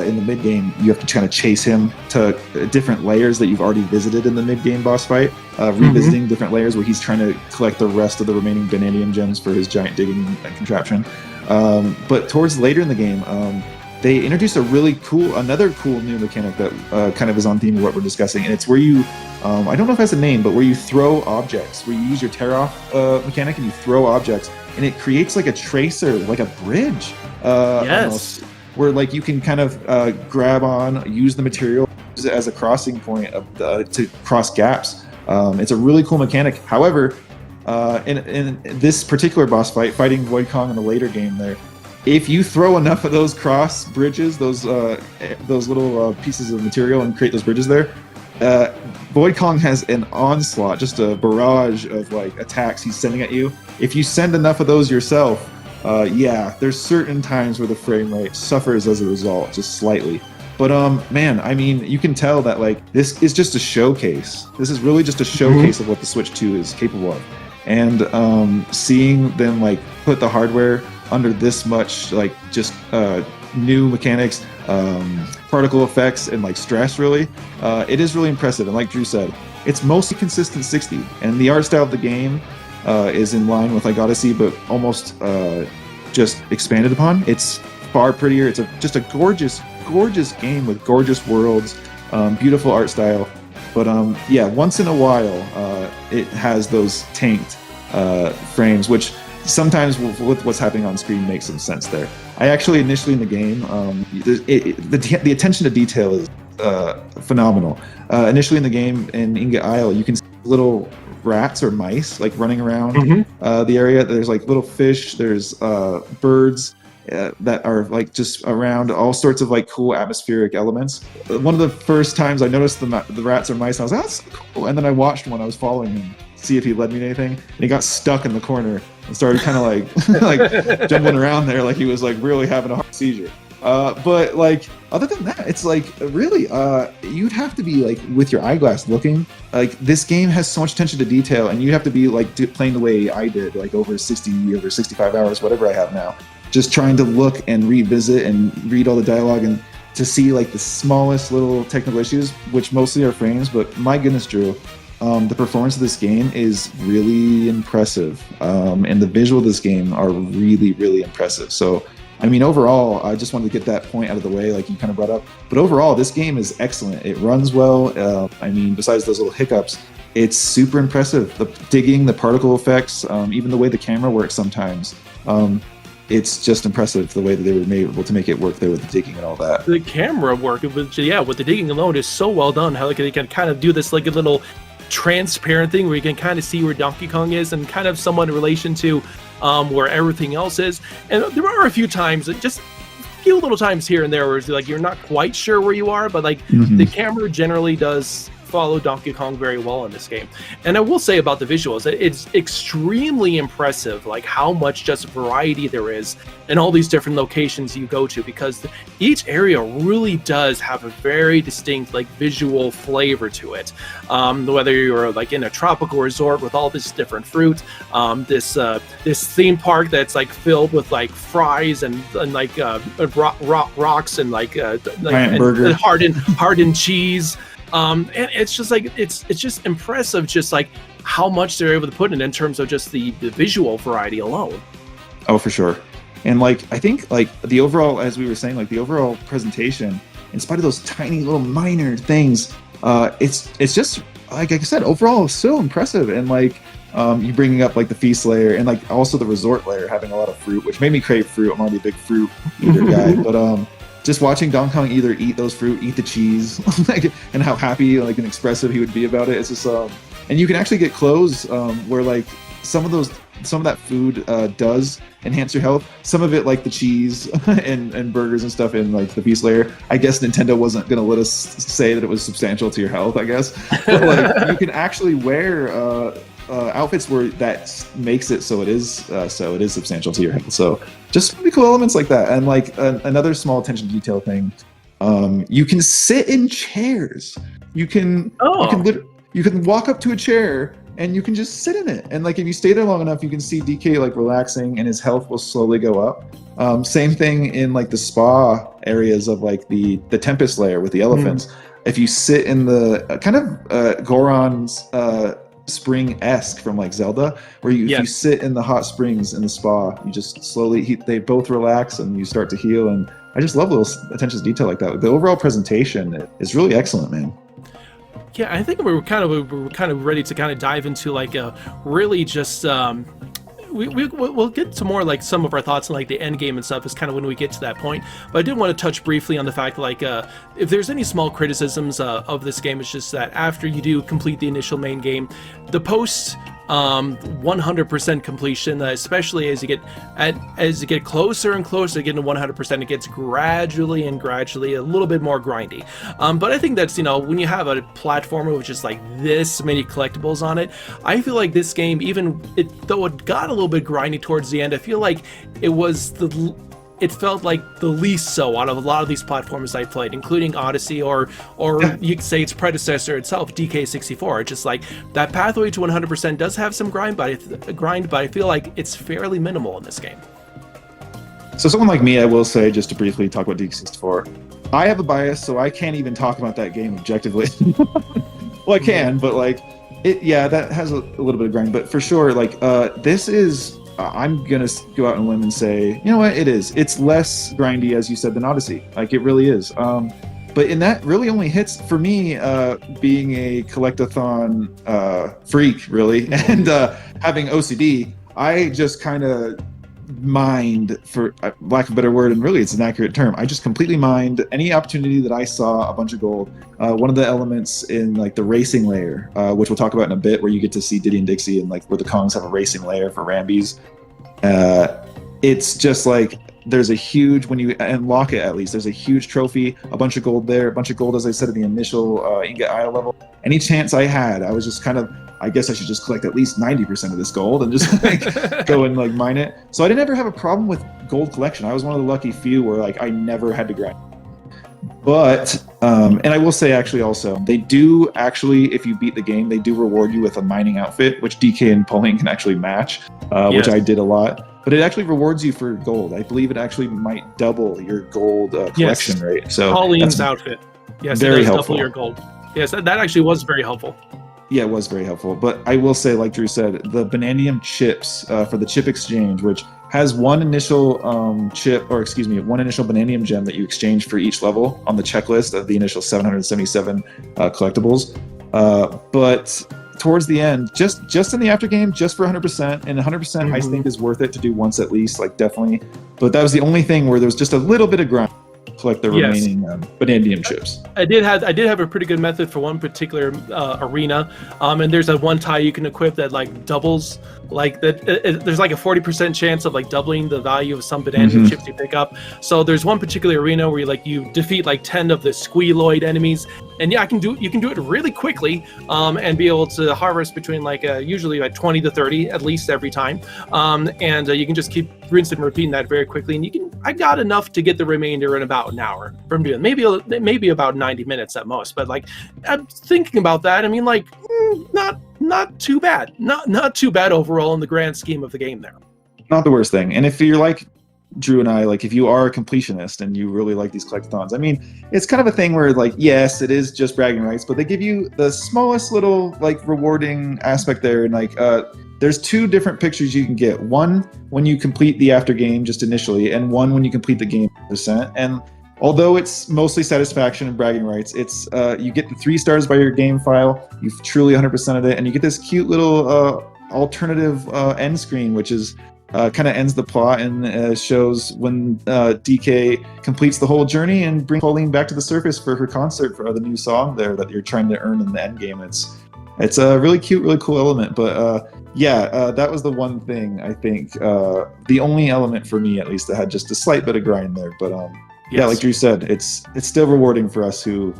in the mid game, you have to kind of chase him to different layers that you've already visited in the mid game boss fight, revisiting different layers where he's trying to collect the rest of the remaining bananium gems for his giant digging contraption. But towards later in the game, they introduced another cool new mechanic that kind of is on theme of what we're discussing, and it's where you, I don't know if it has a name, but where you throw objects, where you use your tear-off mechanic and you throw objects, and it creates like a tracer, like a bridge, almost, where like you can kind of grab on, use the material as a crossing point to cross gaps. It's a really cool mechanic. However, in this particular boss fight, fighting Void Kong in the later game there, if you throw enough of those cross bridges, those little pieces of material, and create those bridges there, Void Kong has an onslaught, just a barrage of like attacks he's sending at you. If you send enough of those yourself, there's certain times where the frame rate suffers as a result, just slightly. But man, I mean, you can tell that like this is just a showcase. This is really just a showcase of what the Switch 2 is capable of, and seeing them like put the hardware under this much like just new mechanics, particle effects, and like stress, really, it is really impressive. And like Drew said, it's mostly consistent 60, and the art style of the game is in line with like Odyssey, but almost just expanded upon. It's far prettier. It's just a gorgeous game with gorgeous worlds, beautiful art style. But once in a while it has those tanked frames, which sometimes with what's happening on screen makes some sense there. I actually initially in the game, the attention to detail is phenomenal. Initially in the game in Inga Isle, you can see little rats or mice like running around the area. There's like little fish, there's birds that are like just around, all sorts of like cool atmospheric elements. One of the first times I noticed the rats or mice, I was like, that's cool. And then I watched one, I was following him, see if he led me to anything, and he got stuck in the corner and started kind of like like jumbling around there like he was like really having a heart seizure. But like other than that, it's like really you'd have to be like with your eyeglass looking. Like this game has so much attention to detail, and you have to be like playing the way I did, like over 65 hours, whatever I have now, just trying to look and revisit and read all the dialogue and to see like the smallest little technical issues, which mostly are frames. But my goodness, Drew, the performance of this game is really impressive, and the visual of this game are really, really impressive. So, I mean, overall, I just wanted to get that point out of the way, like you kind of brought up. But overall, this game is excellent. It runs well. I mean, besides those little hiccups, it's super impressive. The digging, the particle effects, even the way the camera works sometimes. it's just impressive the way that they were able to make it work there with the digging and all that. The camera work, with the digging alone is so well done. How they can kind of do this like a little transparent thing where you can kind of see where Donkey Kong is and kind of somewhat in relation to where everything else is. And there are a few times, just a few little times here and there where it's like you're not quite sure where you are, but like the camera generally does follow Donkey Kong very well in this game. And I will say about the visuals, it's extremely impressive, like how much just variety there is in all these different locations you go to, because each area really does have a very distinct like visual flavor to it. Whether you're like in a tropical resort with all this different fruit, this theme park that's like filled with like fries and like rocks and like hardened cheese. And it's just like it's just impressive, just like how much they're able to put in terms of just the visual variety alone. Oh, for sure. And like I think like the overall, as we were saying, like the overall presentation, in spite of those tiny little minor things, it's just like I said, overall so impressive. And like you bringing up like the feast layer and like also the resort layer having a lot of fruit, which made me crave fruit. I'm already a big fruit eater guy, but just watching Donkey Kong either eat those fruit, eat the cheese, like, and how happy like and expressive he would be about it. It's just and you can actually get clothes where like some of that food does enhance your health. Some of it, like the cheese and burgers and stuff in like the feast layer, I guess Nintendo wasn't gonna let us say that it was substantial to your health, I guess. But like you can actually wear outfits where that makes it so it is substantial to your health. So just really cool elements like that. And like another small attention to detail thing, you can sit in chairs. You can walk up to a chair and you can just sit in it. And like if you stay there long enough, you can see DK like relaxing and his health will slowly go up. Same thing in like the spa areas of like the Tempest layer with the elephants. If you sit in the kind of Goron's spring-esque from like Zelda, where if you sit in the hot springs in the spa, you just slowly they both relax and you start to heal. And I just love little attention to detail like that. The overall presentation is really excellent, man. Yeah, I think we were kind of ready to kind of dive into like a really just we'll get to more like some of our thoughts on like the end game and stuff is kind of when we get to that point. But I did want to touch briefly on the fact that like if there's any small criticisms of this game, it's just that after you do complete the initial main game, the post 100% completion, especially as you get closer and closer to getting to 100%, it gets gradually a little bit more grindy. But I think that's, when you have a platformer with just like this many collectibles on it, I feel like this game, though it got a little bit grindy towards the end, I feel like it felt like the least so out of a lot of these platformers I played, including Odyssey or you could say its predecessor itself, DK64. It's just like that pathway to 100% does have some grind, but I feel like it's fairly minimal in this game. So someone like me, I will say, just to briefly talk about DK64, I have a bias, so I can't even talk about that game objectively. Well, I can, but like that has a little bit of grind, but for sure, like this is. I'm gonna go out on a limb and say, you know what, it is. It's less grindy, as you said, than Odyssey. Like it really is. But in that really only hits for me, being a collectathon freak, really, and having OCD. I just kind of mined, for lack of a better word, and really it's an accurate term. I just completely mined any opportunity that I saw a bunch of gold. One of the elements in like the racing layer, which we'll talk about in a bit, where you get to see Diddy and Dixie and like where the Kongs have a racing layer for Rambies. It's just like there's a huge, when you unlock it at least, there's a huge trophy, a bunch of gold there, a bunch of gold, as I said, at the initial Ingot Isle level. Any chance I had, I was just kind of, I guess I should just collect at least 90% of this gold and just like go and like mine it. So I didn't ever have a problem with gold collection. I was one of the lucky few where like I never had to grind. But, and I will say actually also, they do actually, if you beat the game, they do reward you with a mining outfit, which DK and Pauline can actually match, which I did a lot. But it actually rewards you for gold. I believe it actually might double your gold collection rate. So Pauline's outfit. Yes, very it does helpful. Double your gold. Yes, that actually was very helpful. Yeah, it was very helpful. But I will say, like Drew said, the Bananium chips for the chip exchange, which has one initial one initial Bananium gem that you exchange for each level on the checklist of the initial 777 collectibles. But towards the end, just in the after game, just for 100%, and 100% I think is worth it to do once at least, like definitely. But that was the only thing where there was just a little bit of grind to collect the remaining Banandium chips. I did have a pretty good method for one particular arena, and there's a one tie you can equip that like doubles, like that. There's like a 40% chance of like doubling the value of some Banandium chips you pick up. So there's one particular arena where you defeat like 10 of the squealoid enemies, and yeah, you can do it really quickly, and be able to harvest between like usually like 20 to 30 at least every time, and you can just keep rinsing and repeating that very quickly, and I got enough to get the remainder in about an hour from doing maybe about 90 minutes at most. But like, I'm thinking about that, I mean, like, not too bad, not too bad overall in the grand scheme of the game there. Not the worst thing. And if you're like Drew and I, like if you are a completionist and you really like these collectathons, I mean, it's kind of a thing where like, yes, it is just bragging rights, but they give you the smallest little like rewarding aspect there. And like, there's 2 different pictures you can get. One when you complete the after game just initially, and one when you complete the game %. And although it's mostly satisfaction and bragging rights, it's you get the 3 stars by your game file. You've truly 100%ed it, and you get this cute little alternative end screen, which is kind of ends the plot and shows when DK completes the whole journey and brings Pauline back to the surface for her concert for the new song there that you're trying to earn in the end game. It's a really cute, really cool element. But that was the one thing I think, the only element for me at least that had just a slight bit of grind there. But yeah, like Drew said, it's still rewarding for us who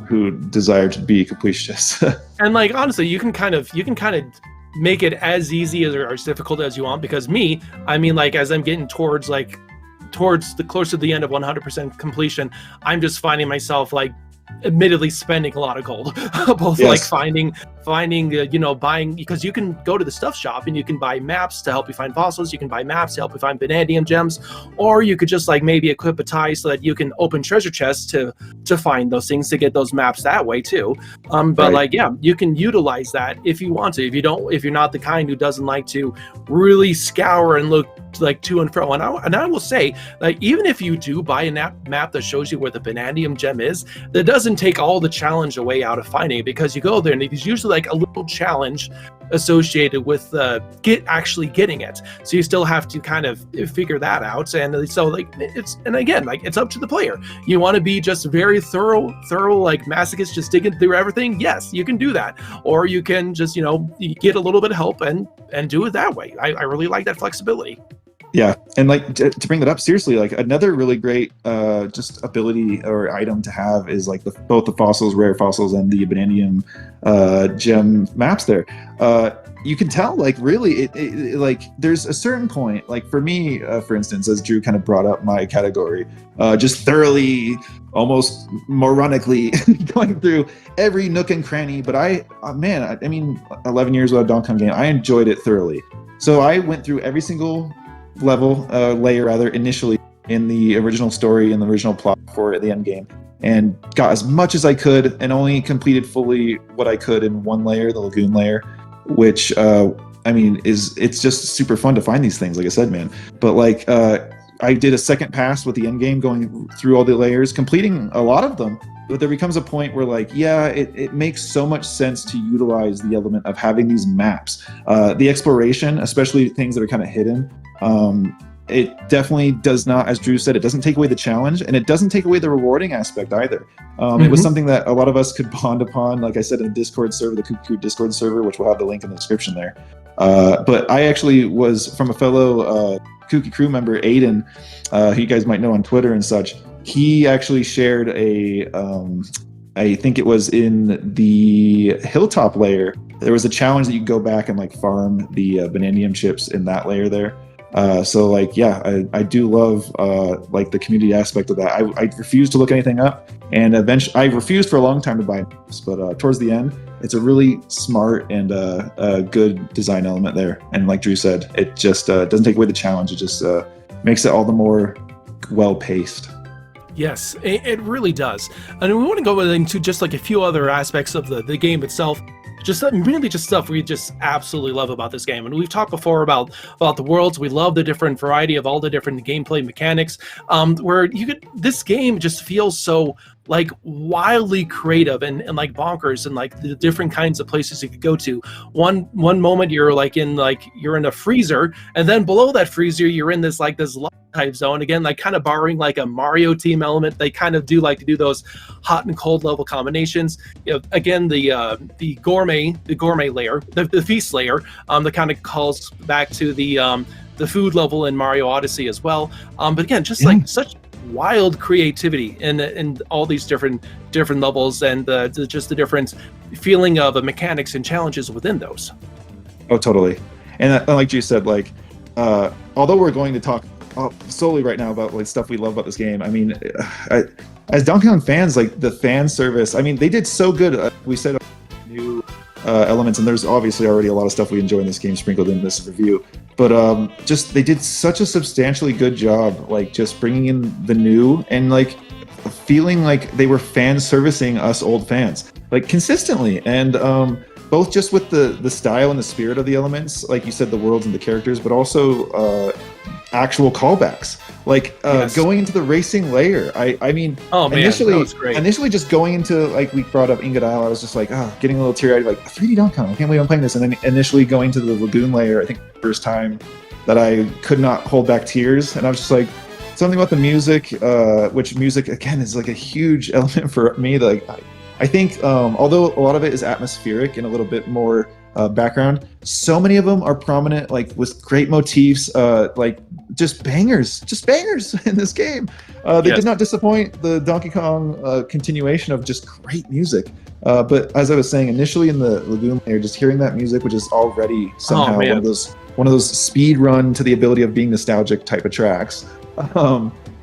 desire to be completionists. And like honestly, you can kind of make it as easy or as difficult as you want, because I mean, like as I'm getting towards the closer to the end of 100% completion, I'm just finding myself like admittedly spending a lot of gold, both like finding buying, because you can go to the stuff shop and you can buy maps to help you find fossils, you can buy maps to help you find Banandium gems, or you could just like maybe equip a tie so that you can open treasure chests to find those things, to get those maps that way too. But like, yeah, you can utilize that if you want to. If you're not the kind who doesn't like to really scour and look like to and fro, and I will say, like, even if you do buy a map that shows you where the Banandium gem is, that doesn't take all the challenge away out of finding it, because you go there and there's usually like a little challenge associated with actually getting it, so you still have to kind of figure that out. And so like it's up to the player. You want to be just very thorough like masochist, just digging through everything, yes, you can do that, or you can just you get a little bit of help and do it that way. I really like that flexibility. Yeah, and like to bring that up seriously, like another really great just ability or item to have is like both the fossils, rare fossils, and the Banandium gem maps there. You can tell, like, really, it like there's a certain point, like for me, for instance, as Drew kind of brought up my category, just thoroughly, almost moronically going through every nook and cranny. But I mean, 11 years without a Donkey Kong game, I enjoyed it thoroughly. So I went through every single layer rather initially in the original story and the original plot for the end game, and got as much as I could, and only completed fully what I could in one layer, the lagoon layer, which I mean it's just super fun to find these things, like I said, man. But like I did a second pass with the end game, going through all the layers, completing a lot of them. But there becomes a point where, like, yeah, it makes so much sense to utilize the element of having these maps. The exploration, especially things that are kind of hidden, it definitely does not, as Drew said, it doesn't take away the challenge, and it doesn't take away the rewarding aspect either. It was something that a lot of us could bond upon, like I said, in the Discord server, the Kooky Discord server, which we'll have the link in the description there. But I actually was from a fellow Kooky crew member, Aiden, who you guys might know on Twitter and such. He actually shared I think it was in the Hilltop layer, there was a challenge that you could go back and like farm the Banandium chips in that layer there. So like, yeah, I do love like the community aspect of that. I refused to look anything up, and eventually I refused for a long time to buy maps, but towards the end, it's a really smart and a good design element there. And like Drew said, it just doesn't take away the challenge. It just makes it all the more well-paced. Yes, it really does. And we want to go into just like a few other aspects of the game itself. really just stuff we just absolutely love about this game. And we've talked before about the worlds. We love the different variety of all the different gameplay mechanics, where this game just feels so like wildly creative and like bonkers, and like the different kinds of places you could go to. One moment you're in a freezer, and then below that freezer you're in this type zone again, like kind of borrowing like a Mario team element. They kind of do like to do those hot and cold level combinations. Again, the gourmet layer, the feast layer, that kind of calls back to the food level in Mario Odyssey as well. But again, just like such wild creativity in all these different levels, and just the different feeling of the mechanics and challenges within those. Oh, totally. And like you said, like although we're going to talk solely right now about like stuff we love about this game, I mean, as Donkey Kong fans, like the fan service, I mean, they did so good. We said new elements, and there's obviously already a lot of stuff we enjoy in this game sprinkled in this review. But just they did such a substantially good job, like just bringing in the new and like feeling like they were fan servicing us old fans, like consistently. And both just with the style and the spirit of the elements, like you said, the worlds and the characters, but also actual callbacks, like going into the racing layer. I mean, oh man, that was great. Initially just going into, like we brought up Ingot Isle, I was just like, getting a little teary-eyed, like 3D Donkey Kong, I can't believe I'm playing this. And then initially going to the lagoon layer, I think the first time that I could not hold back tears, and I was just like, something about the music, which music again is like a huge element for me. Like I think although a lot of it is atmospheric and a little bit more background, so many of them are prominent, like with great motifs, like just bangers in this game. They did not disappoint. The Donkey Kong continuation of just great music. But as I was saying, initially in the lagoon layer, just hearing that music, which is already somehow one of those speed run to the ability of being nostalgic type of tracks.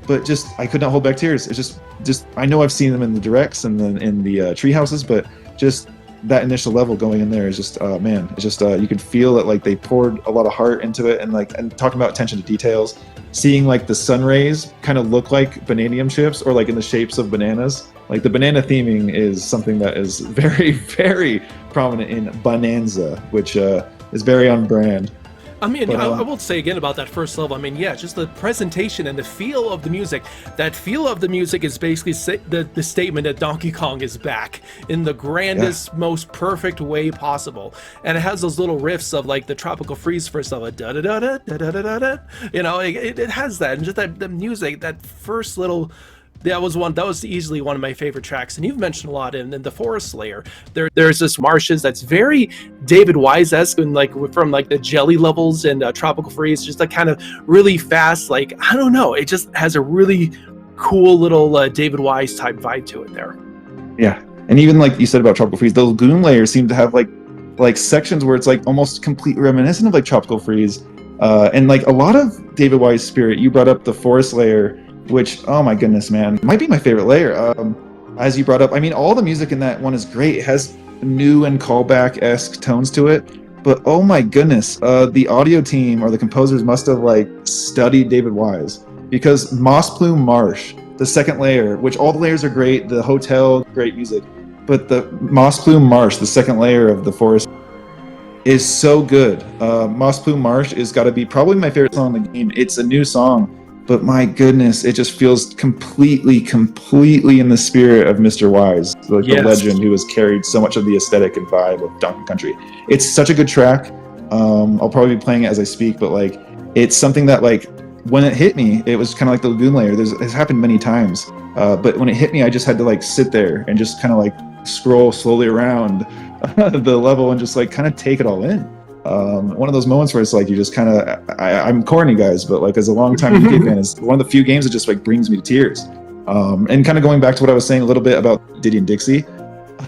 But just I could not hold back tears. It's just I know I've seen them in the directs and then in the tree houses, but just that initial level going in there is just it's just you could feel that like they poured a lot of heart into it, and talking about attention to details, seeing like the sun rays kind of look like bananium chips or like in the shapes of bananas. Like the banana theming is something that is very, very prominent in Bananza, which is very on brand. I mean, but, I will say again about that first level. I mean, yeah, just the presentation and the feel of the music. That feel of the music is basically the statement that Donkey Kong is back in the grandest, most perfect way possible. And it has those little riffs of like the tropical freeze first level, da da da da da da da da. You know, it has that, and just the music, that first little. That was easily one of my favorite tracks, and you've mentioned a lot in the forest layer. There's this marshes that's very David Wise-esque, and like from like the jelly levels and Tropical Freeze, just a kind of really fast, like I don't know, it just has a really cool little David Wise type vibe to it there. Yeah, and even like you said about Tropical Freeze, the lagoon layers seem to have like sections where it's like almost completely reminiscent of like Tropical Freeze, and like a lot of David Wise spirit. You brought up the forest layer, which, oh my goodness, man, might be my favorite layer. As you brought up, I mean, all the music in that one is great. It has new and callback-esque tones to it, but oh my goodness, the audio team or the composers must have like studied David Wise, because Moss Plume Marsh, the second layer, which all the layers are great, the hotel, great music, but the Moss Plume Marsh, the second layer of the forest, is so good. Moss Plume Marsh is got to be probably my favorite song in the game. It's a new song, but my goodness, it just feels completely in the spirit of Mr. Wise, like the legend who has carried so much of the aesthetic and vibe of Donkey Country. It's such a good track. I'll probably be playing it as I speak, but like it's something that like when it hit me, it was kind of like the lagoon layer. It's happened many times, but when it hit me, I just had to like sit there and just kind of like scroll slowly around the level and just like kind of take it all in. One of those moments where it's like you just kind of I'm corny, guys, but like as a long time UK fan, it's one of the few games that just like brings me to tears. And kind of going back to what I was saying a little bit about Diddy and Dixie,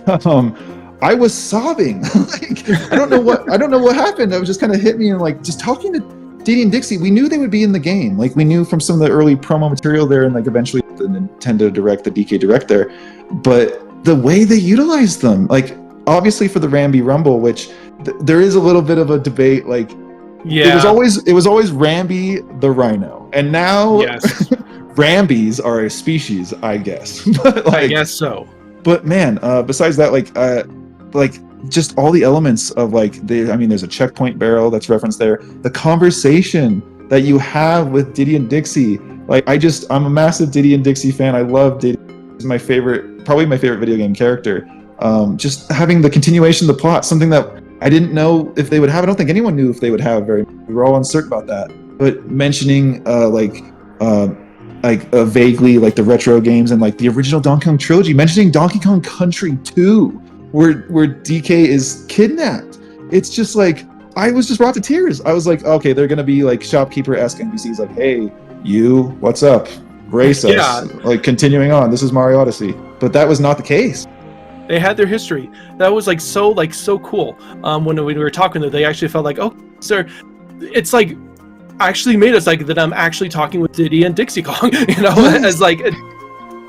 I was sobbing. Like I don't know what happened. It was just kind of hit me, and like just talking to Diddy and Dixie, we knew they would be in the game. Like we knew from some of the early promo material there, and like eventually the Nintendo Direct, the DK Direct there, but the way they utilized them, like obviously for the Rambi Rumble, which there is a little bit of a debate, like it was always Rambi the Rhino, and now Rambis are a species, I guess. But like, I guess so. But man, besides that, like just all the elements of like there's a checkpoint barrel that's referenced there. The conversation that you have with Diddy and Dixie, like I'm a massive Diddy and Dixie fan. I love Diddy. He's probably my favorite video game character. Just having the continuation of the plot, something that I didn't know if they would have. I don't think anyone knew if they would have. We were all uncertain about that. But mentioning vaguely like the retro games and like the original Donkey Kong trilogy, mentioning Donkey Kong Country 2, where DK is kidnapped. It's just like, I was just brought to tears. I was like, okay, they're gonna be like shopkeeper-esque NPCs, like, hey, you, what's up? Race us. Like, continuing on. This is Mario Odyssey. But that was not the case. They had their history. That was so cool. When we were talking, they actually felt like, oh, sir, it's like actually made us like that. I'm actually talking with Diddy and Dixie Kong, as like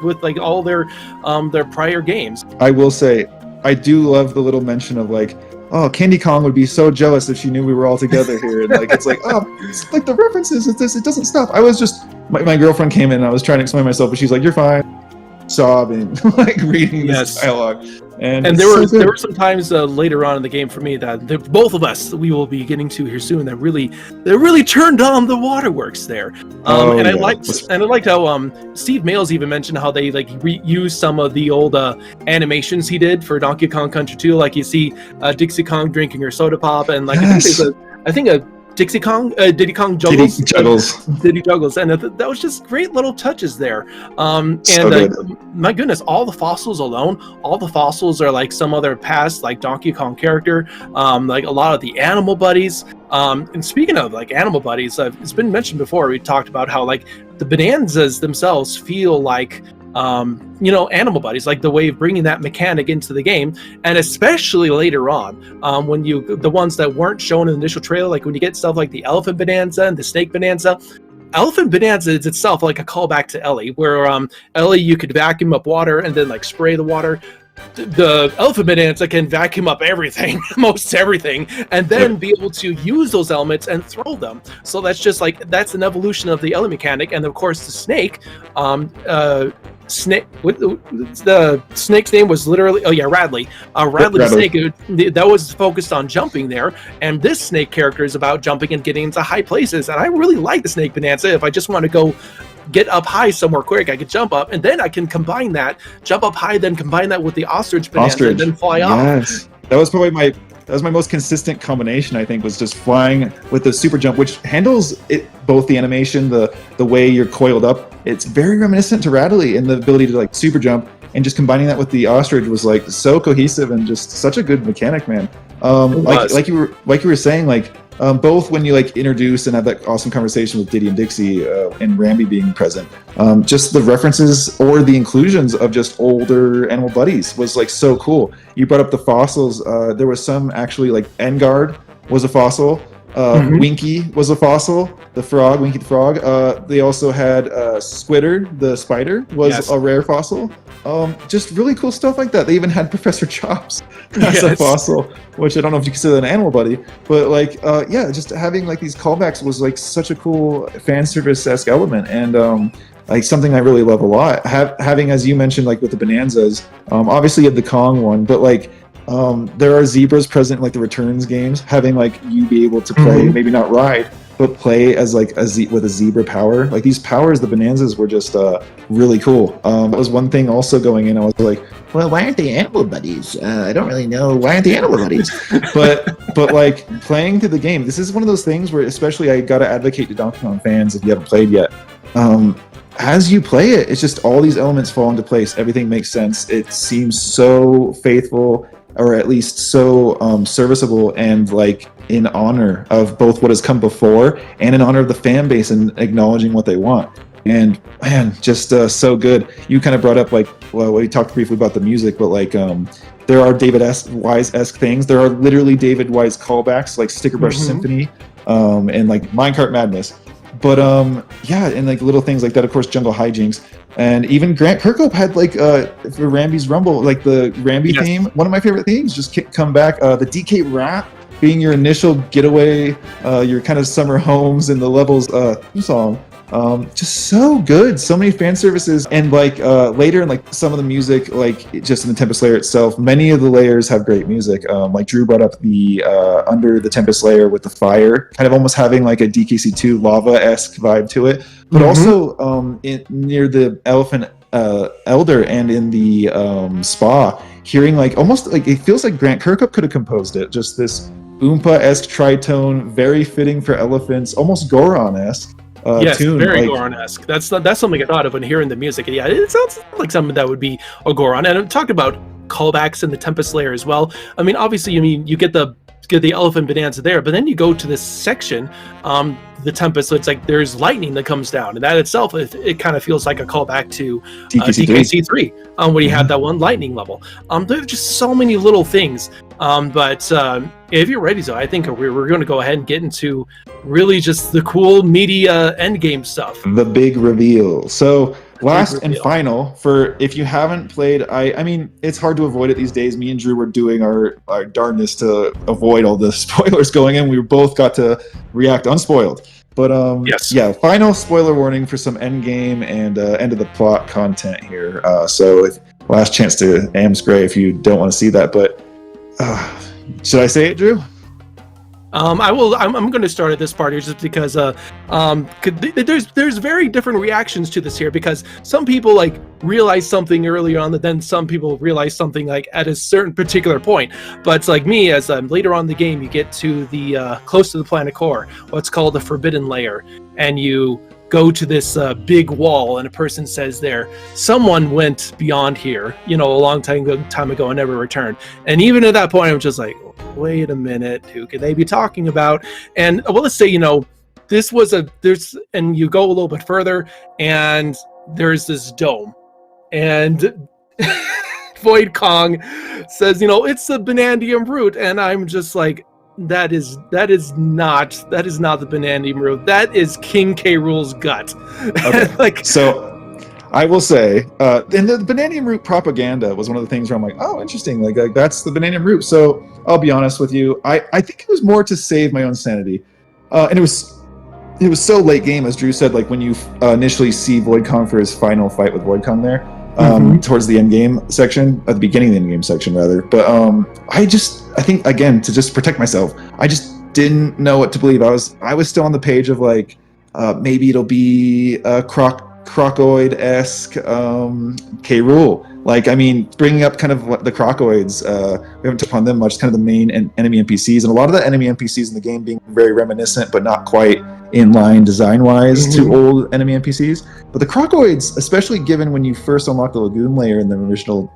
with like all their prior games. I will say, I do love the little mention of like, oh, Candy Kong would be so jealous if she knew we were all together here. And like, it's like, oh, it's like the references, it doesn't stop. I was just, my girlfriend came in and I was trying to explain myself, but she's like, you're fine. Sobbing, like reading this dialogue. And there were some times later on in the game for me that both of us we will be getting to here soon that really turned on the waterworks there. I liked how Steve Mails even mentioned how they like reused some of the old animations he did for Donkey Kong Country 2. Like you see Dixie Kong drinking her soda pop, and like I think a Dixie Kong, Diddy Kong juggles. Diddy juggles, and that was just great little touches there. My goodness, all the fossils alone, all the fossils are like some other past like Donkey Kong character. Like a lot of the animal buddies. And speaking of like animal buddies, it's been mentioned before. We talked about how like the Bonanzas themselves feel like animal buddies, like the way of bringing that mechanic into the game, and especially later on, when the ones that weren't shown in the initial trailer, like when you get stuff like the Elephant Bonanza and the Snake Bonanza. Elephant Bonanza is itself like a callback to Ellie, where Ellie, you could vacuum up water and then like spray the water. The Elephant Bonanza can vacuum up everything, most everything, and then be able to use those elements and throw them. So that's an evolution of the Ellie mechanic. And of course the snake, the snake's name was literally Radley. Radley the snake, that was focused on jumping there, and this snake character is about jumping and getting into high places. And I really like the Snake Bonanza. If I just want to go get up high somewhere quick, I could jump up, and then I can combine that, jump up high, then combine that with the ostrich bonanza, and then fly off. Yes, that was probably my most consistent combination. I think was just flying with the super jump, which handles it both the animation, the way you're coiled up. It's very reminiscent to Radley, and the ability to like super jump, and just combining that with the ostrich was like so cohesive and just such a good mechanic, man. Like you were saying, like. Both when you like introduce and have that awesome conversation with Diddy and Dixie and Rambi being present, just the references or the inclusions of just older animal buddies was like so cool. You brought up the fossils. There was some actually like Engard was a fossil. Winky was a fossil. The frog, Winky the frog. They also had Squitter, the spider, was a rare fossil. Just really cool stuff like that. They even had Professor Chops as a fossil, which I don't know if you consider an animal buddy, but like, just having like these callbacks was like such a cool fan service-esque element, and like something I really love a lot. Having, as you mentioned, like with the Bonanzas, obviously you have the Kong one, but like there are zebras present in like the Returns games, having like you be able to play, maybe not ride, but play as like with a zebra power. Like these powers, the Bonanzas were just really cool. That was one thing also going in. I was like, well, why aren't they animal buddies? I don't really know. Why aren't they animal buddies? but like playing through the game, this is one of those things where especially I got to advocate to Donkey Kong fans if you haven't played yet. As you play it, it's just all these elements fall into place. Everything makes sense. It seems so faithful, or at least so serviceable, and like in honor of both what has come before and in honor of the fan base and acknowledging what they want. And man, just so good. You kind of brought up like, well, we talked briefly about the music, but like there are David Wise-esque things. There are literally David Wise callbacks, like Sticker Brush Symphony and like Minecart Madness. But and like little things like that, of course, Jungle Hijinks. And even Grant Kirkhope had like for Rambi's Rumble, like the Rambi theme, one of my favorite themes, just come back. The DK rap being your initial getaway, your kind of summer homes and the levels theme song Just so good. So many fan services. And like later in like some of the music, like just in the Tempest layer itself, many of the layers have great music. Like Drew brought up the under the Tempest layer with the fire, kind of almost having like a DKC2 lava-esque vibe to it. But also near the Elephant Elder and in the spa, hearing like almost like it feels like Grant Kirkhope could have composed it. Just this Oompa-esque tritone, very fitting for elephants, almost Goron-esque. Yes, tune, very like, Goron-esque. That's something I thought of when hearing the music. Yeah, it sounds like something that would be a Goron. And I'm talking about callbacks in the Tempest layer as well. I mean, obviously, you get the Elephant Bonanza there, but then you go to this section, the Tempest, so it's like there's lightning that comes down, and that itself, it kind of feels like a callback to DKC3, where you had that one lightning level. There are just so many little things. But if you're ready, so I think we're going to go ahead and get into really just the cool, meaty end game stuff. The big reveal. So last and final, for if you haven't played, I mean, it's hard to avoid it these days. Me and Drew were doing our darndest to avoid all the spoilers going in. We both got to react unspoiled. But yes. Yeah, final spoiler warning for some end game and end of the plot content here. So last chance to Amscray if you don't want to see that. But should I say it, Drew? I will. I'm going to start at this part here just because there's very different reactions to this here, because some people like realize something earlier on, that then some people realize something like at a certain particular point. But it's like me, as later on in the game, you get to the close to the planet core, what's called the Forbidden Layer, and you go to this big wall, and a person says there, someone went beyond here, a long time ago and never returned. And even at that point, I'm just like, wait a minute, who could they be talking about? And well, let's say, and you go a little bit further, and there's this dome, and Void Kong says, it's the Banandium root, and I'm just like, that is not the Banandium root. That is King K. Rool's gut. Okay. So I will say, and the Banandium root propaganda was one of the things where I'm like, oh, interesting. Like that's the Banandium root. So I'll be honest with you. I think it was more to save my own sanity. And it was so late game, as Drew said, like when you initially see Void Kong for his final fight with Void Kong there, towards the end game section, at the beginning of the end game section rather. But I think again, to just protect myself, I just didn't know what to believe. I was still on the page of like, maybe it'll be a Crocoid-esque K. Rool. Like, I mean, bringing up kind of the Crocoids, we haven't touched upon them much, kind of the main enemy NPCs, and a lot of the enemy NPCs in the game being very reminiscent, but not quite in line design-wise to old enemy NPCs. But the Crocoids, especially given when you first unlock the Lagoon layer in the initial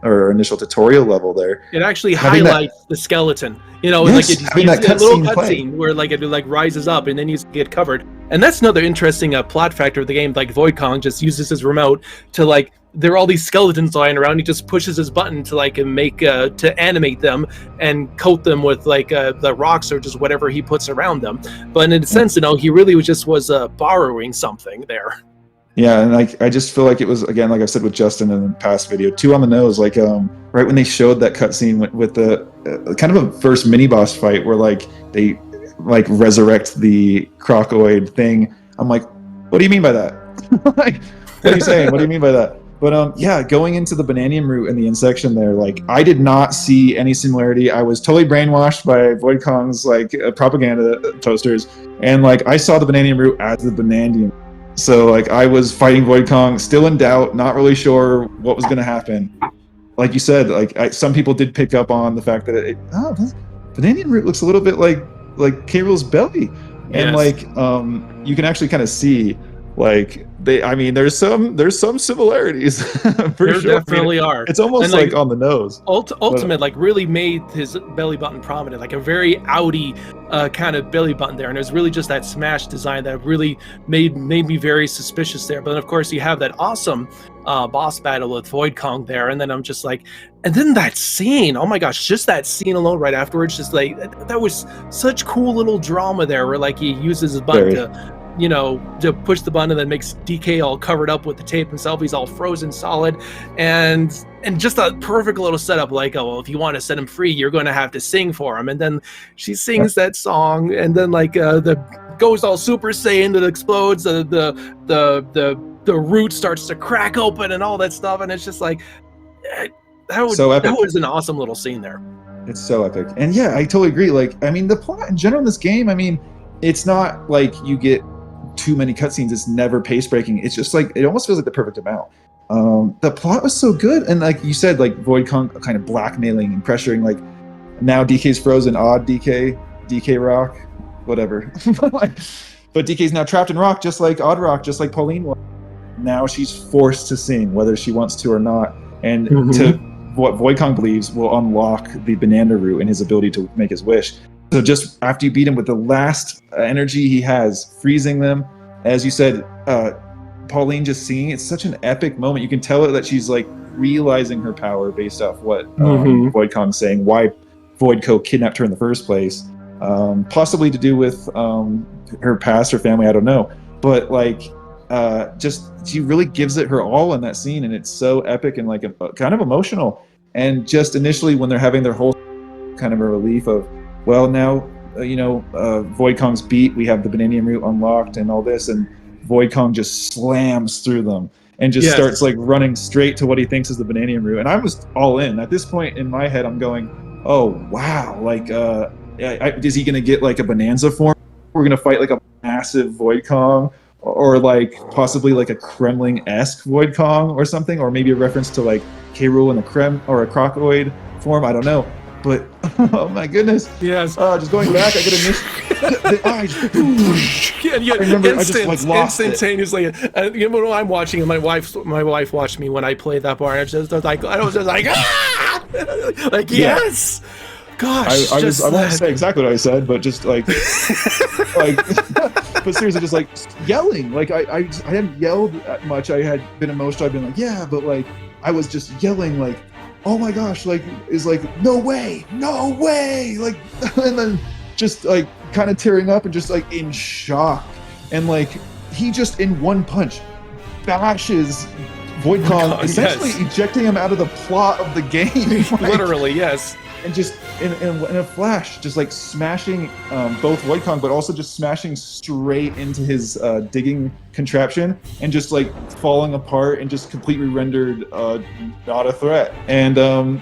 tutorial level there, it actually highlights the skeleton. Yes, like having that a little cutscene cutscene where like it like rises up and then you get covered. And that's another interesting plot factor of the game. Like Void Kong just uses his remote to like, there are all these skeletons lying around. He just pushes his button to like make to animate them and coat them with like the rocks or just whatever he puts around them. But in a sense, he really was borrowing something there. Yeah, and I just feel like it was, again, like I've said with Justin in the past video, too on the nose. Like right when they showed that cutscene with the kind of a first mini boss fight where like they like resurrect the Crocoid thing. I'm like, what do you mean by that? Like, what are you saying? What do you mean by that? But yeah, going into the Bananium root and the insection there, like I did not see any similarity. I was totally brainwashed by Void Kong's like propaganda posters, and like I saw the Bananium root as the Banandium. So like I was fighting Void Kong, still in doubt, not really sure what was going to happen. Like you said, like some people did pick up on the fact that the Bananium root looks a little bit like K. Rool's belly, and like you can actually kind of see. Like there's some similarities for there sure. Definitely are. It's almost like on the nose. Ultimate like really made his belly button prominent, like a very Audi kind of belly button there, and it was really just that smash design that really made me very suspicious there. But then of course you have that awesome boss battle with Void Kong there, and then I'm just like, and then that scene, oh my gosh, just that scene alone right afterwards, just like that was such cool little drama there where like he uses his button to push the button and then makes DK all covered up with the tape himself. He's all frozen solid, and just a perfect little setup. Like, oh well, if you want to set him free, you're going to have to sing for him. And then she sings that song, and then like the goes all Super Saiyan, that explodes, the root starts to crack open and all that stuff, and it's just like that was an awesome little scene there. It's so epic. And yeah, I totally agree. Like, I mean, the plot in general in this game, I mean, it's not like you get too many cutscenes. It's never pace breaking. It's just like, it almost feels like the perfect amount. The plot was so good. And like you said, like Void Kong kind of blackmailing and pressuring, like now DK's frozen, odd DK Rock, whatever. But DK's now trapped in rock, just like Odd Rock, just like Pauline was. Now she's forced to sing, whether she wants to or not. And to what Void Kong believes will unlock the banana root and his ability to make his wish. So just after you beat him with the last energy he has, freezing them, as you said, Pauline just singing, it's such an epic moment. You can tell that she's like realizing her power based off what Void Kong's saying, why Voidco kidnapped her in the first place. Possibly to do with her past, her family, I don't know. But like, just she really gives it her all in that scene, and it's so epic and like kind of emotional. And just initially when they're having their whole kind of a relief of, well, now Void Kong's beat, we have the Bananium root unlocked and all this, and Void Kong just slams through them and just starts like running straight to what he thinks is the Bananium root. And I was all in. At this point in my head, I'm going, oh wow, like is he gonna get like a Bonanza form? We're gonna fight like a massive Void Kong, or like possibly like a Kremling-esque Void Kong or something, or maybe a reference to like K. Rool in a or a Crocoid form. I don't know. But oh my goodness! Yes. Just going back, I could have missed the eyes. I remember I just like lost instantaneously. When I'm watching, my wife watched me when I played that part. I was just like ah! Like yes. Gosh, I won't say exactly what I said, but just like, but seriously, just like yelling. Like I hadn't yelled that much. I had been emotional. I'd been like, yeah, but like I was just yelling like, oh my gosh, like is like no way, like, and then just like kind of tearing up and just like in shock, and like he just in one punch bashes Void Kong, essentially ejecting him out of the plot of the game. Like, literally, yes. And just in a flash, just like smashing both Void Kong, but also just smashing straight into his digging contraption, and just like falling apart and just completely rendered not a threat. And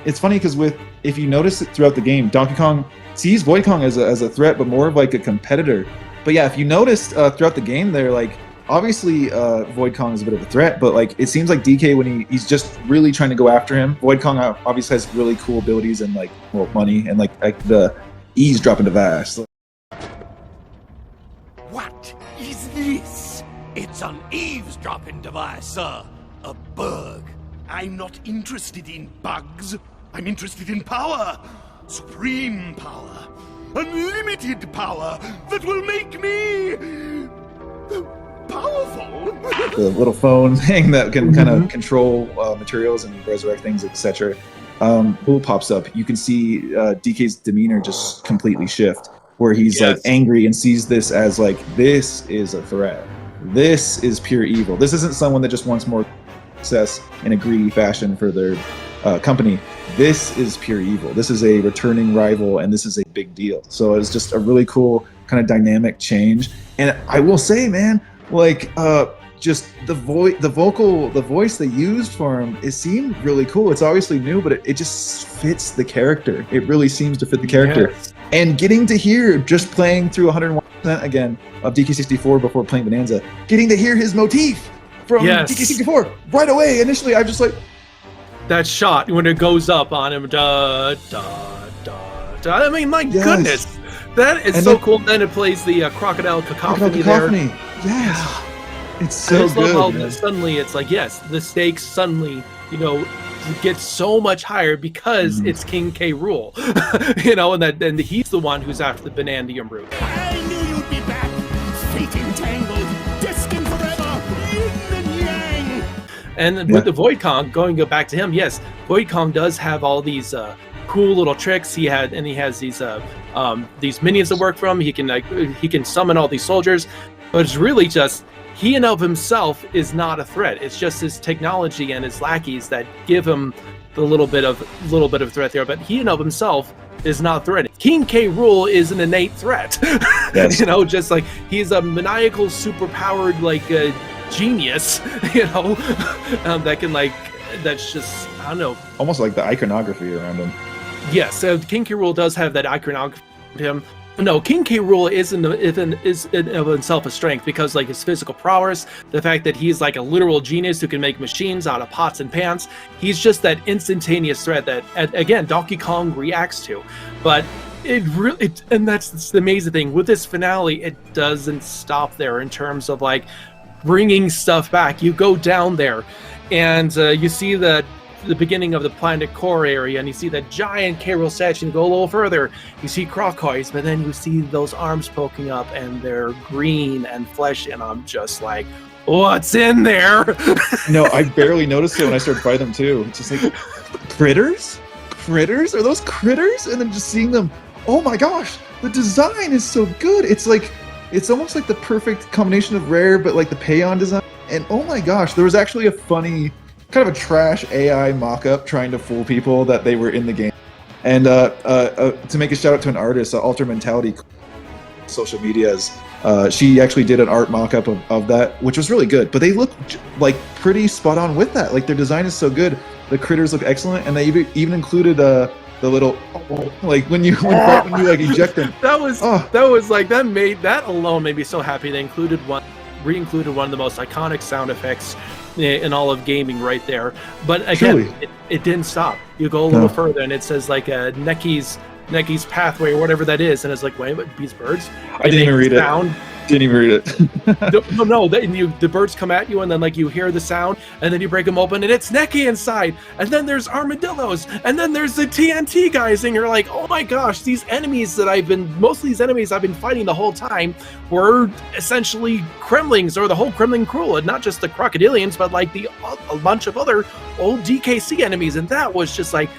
it's funny because if you notice it throughout the game, Donkey Kong sees Void Kong as a threat, but more of like a competitor. But yeah, if you noticed throughout the game, they're like, obviously Void Kong is a bit of a threat, but like it seems like DK, when he's just really trying to go after him, Void Kong obviously has really cool abilities and like, well, money and like the eavesdropping device. What is this? It's an eavesdropping device, sir. A bug. I'm not interested in bugs. I'm interested in power. Supreme power. Unlimited power that will make me powerful. The little phone thing that can kind of control materials and resurrect things, etc. Pool pops up. You can see DK's demeanor just completely shift, where he's like angry and sees this as like, this is a threat. This is pure evil. This isn't someone that just wants more success in a greedy fashion for their company. This is pure evil. This is a returning rival, and this is a big deal. So it's just a really cool kind of dynamic change. And I will say, man, like just the voice they used for him, it seemed really cool. It's obviously new, but it just fits the character. It really seems to fit the character. Yes. And getting to hear, just playing through 101% again of DK64 before playing Bananza, getting to hear his motif from DK64 right away. Initially, I just like that shot when it goes up on him. Da, da, da, da. I mean, my goodness. That is so cool. Then it plays the crocodile cacophony there. Yes. It's so good. I love how suddenly it's like, yes, the stakes suddenly, get so much higher because it's King K. Rool. And he's the one who's after the Bananium root. I knew you'd be back. Fate entangled, destined forever, yin and yang. And with the Void Kong, go back to him, yes, Void Kong does have all these cool little tricks. He has these minions that work for him. He can summon all these soldiers, but it's really just he and of himself is not a threat. It's just his technology and his lackeys that give him the little bit of threat there. But he and of himself is not a threat. King K. Rool is an innate threat. Yes. You know, just like he's a maniacal, superpowered like genius. You know, that can like that's just I don't know. Almost like the iconography around him. Yes, so King K. Rool does have that iconography of him. No, King K. Rool is in of himself a strength because like his physical prowess, the fact that he's like a literal genius who can make machines out of pots and pans. He's just that instantaneous threat that again Donkey Kong reacts to. But and that's the amazing thing with this finale. It doesn't stop there in terms of like bringing stuff back. You go down there, and you see the beginning of the planet core area, and you see that giant K. Rool statue. And go a little further, you see crocoys, but then you see those arms poking up, and they're green and fleshy, and I'm just like, what's in there? No, I barely noticed it when I started fighting them too. It's just like critters? Are those critters? And then just seeing them, oh my gosh, the design is so good. It's almost like the perfect combination of Rare, but like the Payon design. And oh my gosh, there was actually a funny, kind of a trash AI mock-up trying to fool people that they were in the game. And to make a shout out to an artist, Alter Mentality, social medias, she actually did an art mock-up of that, which was really good. But they look like pretty spot on with that. Like their design is so good. The critters look excellent, and they even included the little like when you like eject them. that was like that alone made me so happy. They re-included one of the most iconic sound effects in all of gaming right there. But again, it didn't stop. You go a little further, and it says like Necky's pathway or whatever that is, and it's like, wait, these birds? I didn't even read it. Didn't even read it. No. The birds come at you, and then like you hear the sound, and then you break them open, and it's Necky inside, and then there's armadillos, and then there's the TNT guys, and you're like, oh my gosh, most of these enemies I've been fighting the whole time were essentially Kremlings, or the whole Kremling crew, and not just the crocodilians, but like a bunch of other old DKC enemies, and that was just like,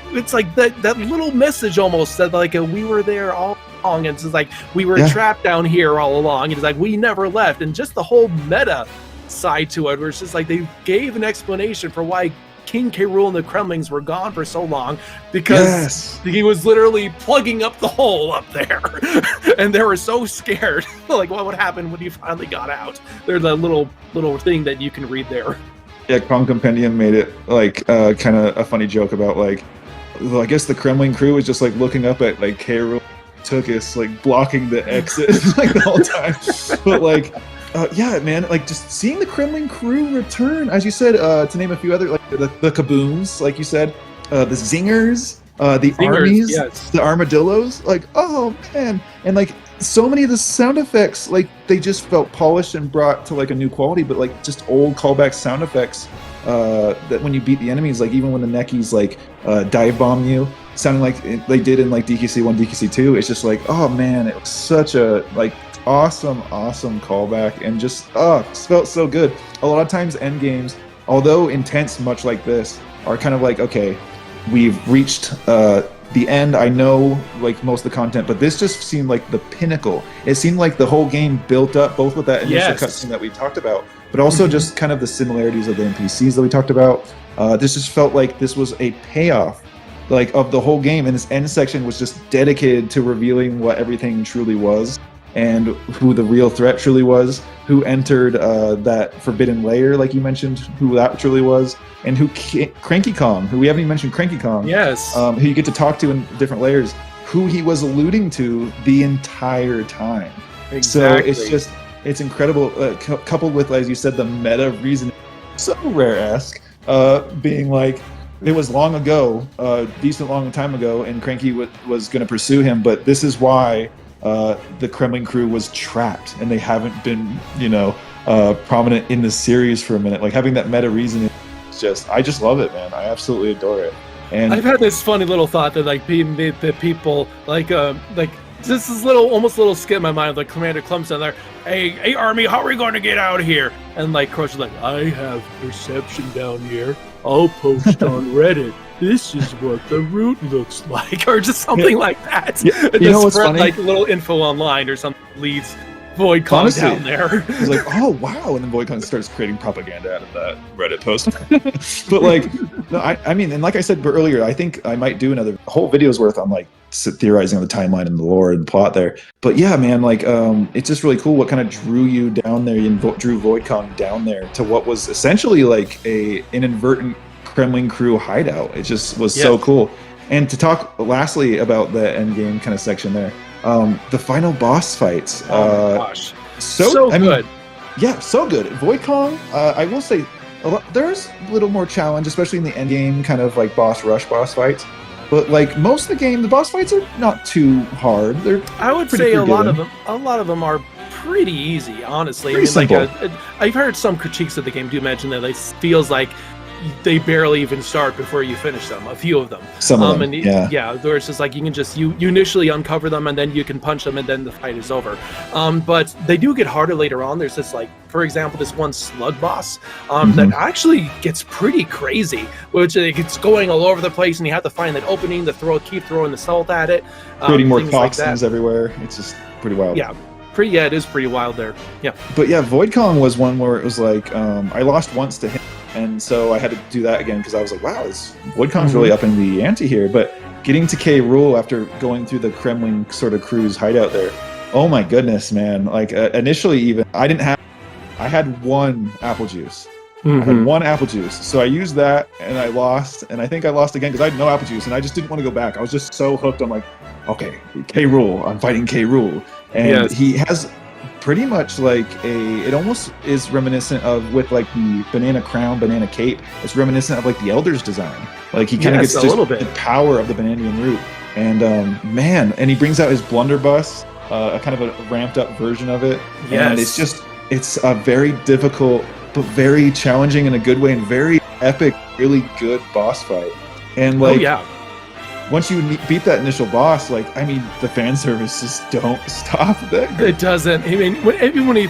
it's like that little message almost that like we were there all along, and it's like we were trapped down here all along, and it's like we never left, and just the whole meta side to it, where it's just like they gave an explanation for why King K. Rool and the Kremlings were gone for so long, because he was literally plugging up the hole up there, and they were so scared like what would happen when he finally got out. There's that little thing that you can read there. Yeah, Kong Compendium made it like kind of a funny joke about like, I guess the Kremling crew was just like looking up at like K. Rool took us like blocking the exit like the whole time. But like yeah, man, like just seeing the Kremling crew return, as you said, to name a few other, like the kabooms, like you said, the zingers, the armies, the armadillos, like, oh man. And like so many of the sound effects, like they just felt polished and brought to like a new quality, but like just old callback sound effects that when you beat the enemies, like even when the Neckies like dive bomb you, sounding like they did in like DKC 1, DKC 2, it's just like, oh man, it was such a like awesome callback, and just it felt so good. A lot of times end games, although intense much like this, are kind of like, okay, we've reached the end. I know like most of the content, but this just seemed like the pinnacle. It seemed like the whole game built up, both with that initial cutscene that we talked about, but also just kind of the similarities of the NPCs that we talked about. This just felt like this was a payoff, like of the whole game, and this end section was just dedicated to revealing what everything truly was, and who the real threat truly was, who entered that forbidden layer, like you mentioned, who that truly was, and who Cranky Kong, who we haven't even mentioned, Cranky Kong, who you get to talk to in different layers, who he was alluding to the entire time. Exactly. So it's incredible, coupled with, as you said, the meta reason, so Rare-esque, being like, it was long ago, decent long time ago, and Cranky was going to pursue him, but this is why the Kremling crew was trapped, and they haven't been, prominent in the series for a minute. Like having that meta reasoning, I just love it, man. I absolutely adore it. And I've had this funny little thought that like the people like this is almost a little skip in my mind, like Commander Clemson there, hey army, how are we going to get out of here? And like Crush is like, I have perception down here, I'll post on Reddit, this is what the route looks like, or just something like that. You just know what's spread funny? Like little info online or something, leads Void Kong down there. He's like, oh wow, and then Void Kong starts creating propaganda out of that Reddit post. But like, no, I mean, and like I said earlier, I think I might do another whole video's worth on like theorizing on the timeline and the lore and plot there. But yeah, man, like it's just really cool what kind of drew you down there, drew Void Kong down there to what was essentially like an inadvertent Kremling crew hideout. It just was so cool. And to talk lastly about the end game kind of section there, the final boss fights. Oh my gosh, so good. Mean, yeah, so good. Void Kong, I will say, there's a little more challenge, especially in the end game, kind of like boss rush boss fights. But like most of the game, the boss fights are not too hard. I would say a lot of them are pretty easy, honestly. Pretty simple. I've heard some critiques of the game do mention that it feels like they barely even start before you finish them. A few of them. Some of them, yeah. Where it's just like you initially uncover them and then you can punch them and then the fight is over. But they do get harder later on. There's this, like, for example, this one slug boss that actually gets pretty crazy, which it's going all over the place and you have to find that opening to keep throwing the salt at it. Creating more toxins everywhere. It's just pretty wild. Yeah. It is pretty wild there. Yeah. But yeah, Void Kong was one where it was like I lost once to him. And so I had to do that again because I was like, wow, this Void Kong's really up in the ante here. But getting to K. Rool after going through the Kremling sort of crew's hideout there, oh my goodness, man. Like initially even, I had one apple juice. I had one apple juice. So I used that and I lost. And I think I lost again because I had no apple juice and I just didn't want to go back. I was just so hooked. I'm like, okay, K. Rool, I'm fighting K. Rool. And he has pretty much like it almost is reminiscent of, with like the banana crown, banana cape, it's reminiscent of like the Elder's design. Like he kind of gets just the power of the bananian root. And man, and he brings out his blunderbuss, a kind of a ramped up version of it. And it's a very difficult but very challenging in a good way and very epic, really good boss fight. And like once you beat that initial boss, like, I mean, the fan service just don't stop there. It doesn't. I mean, when he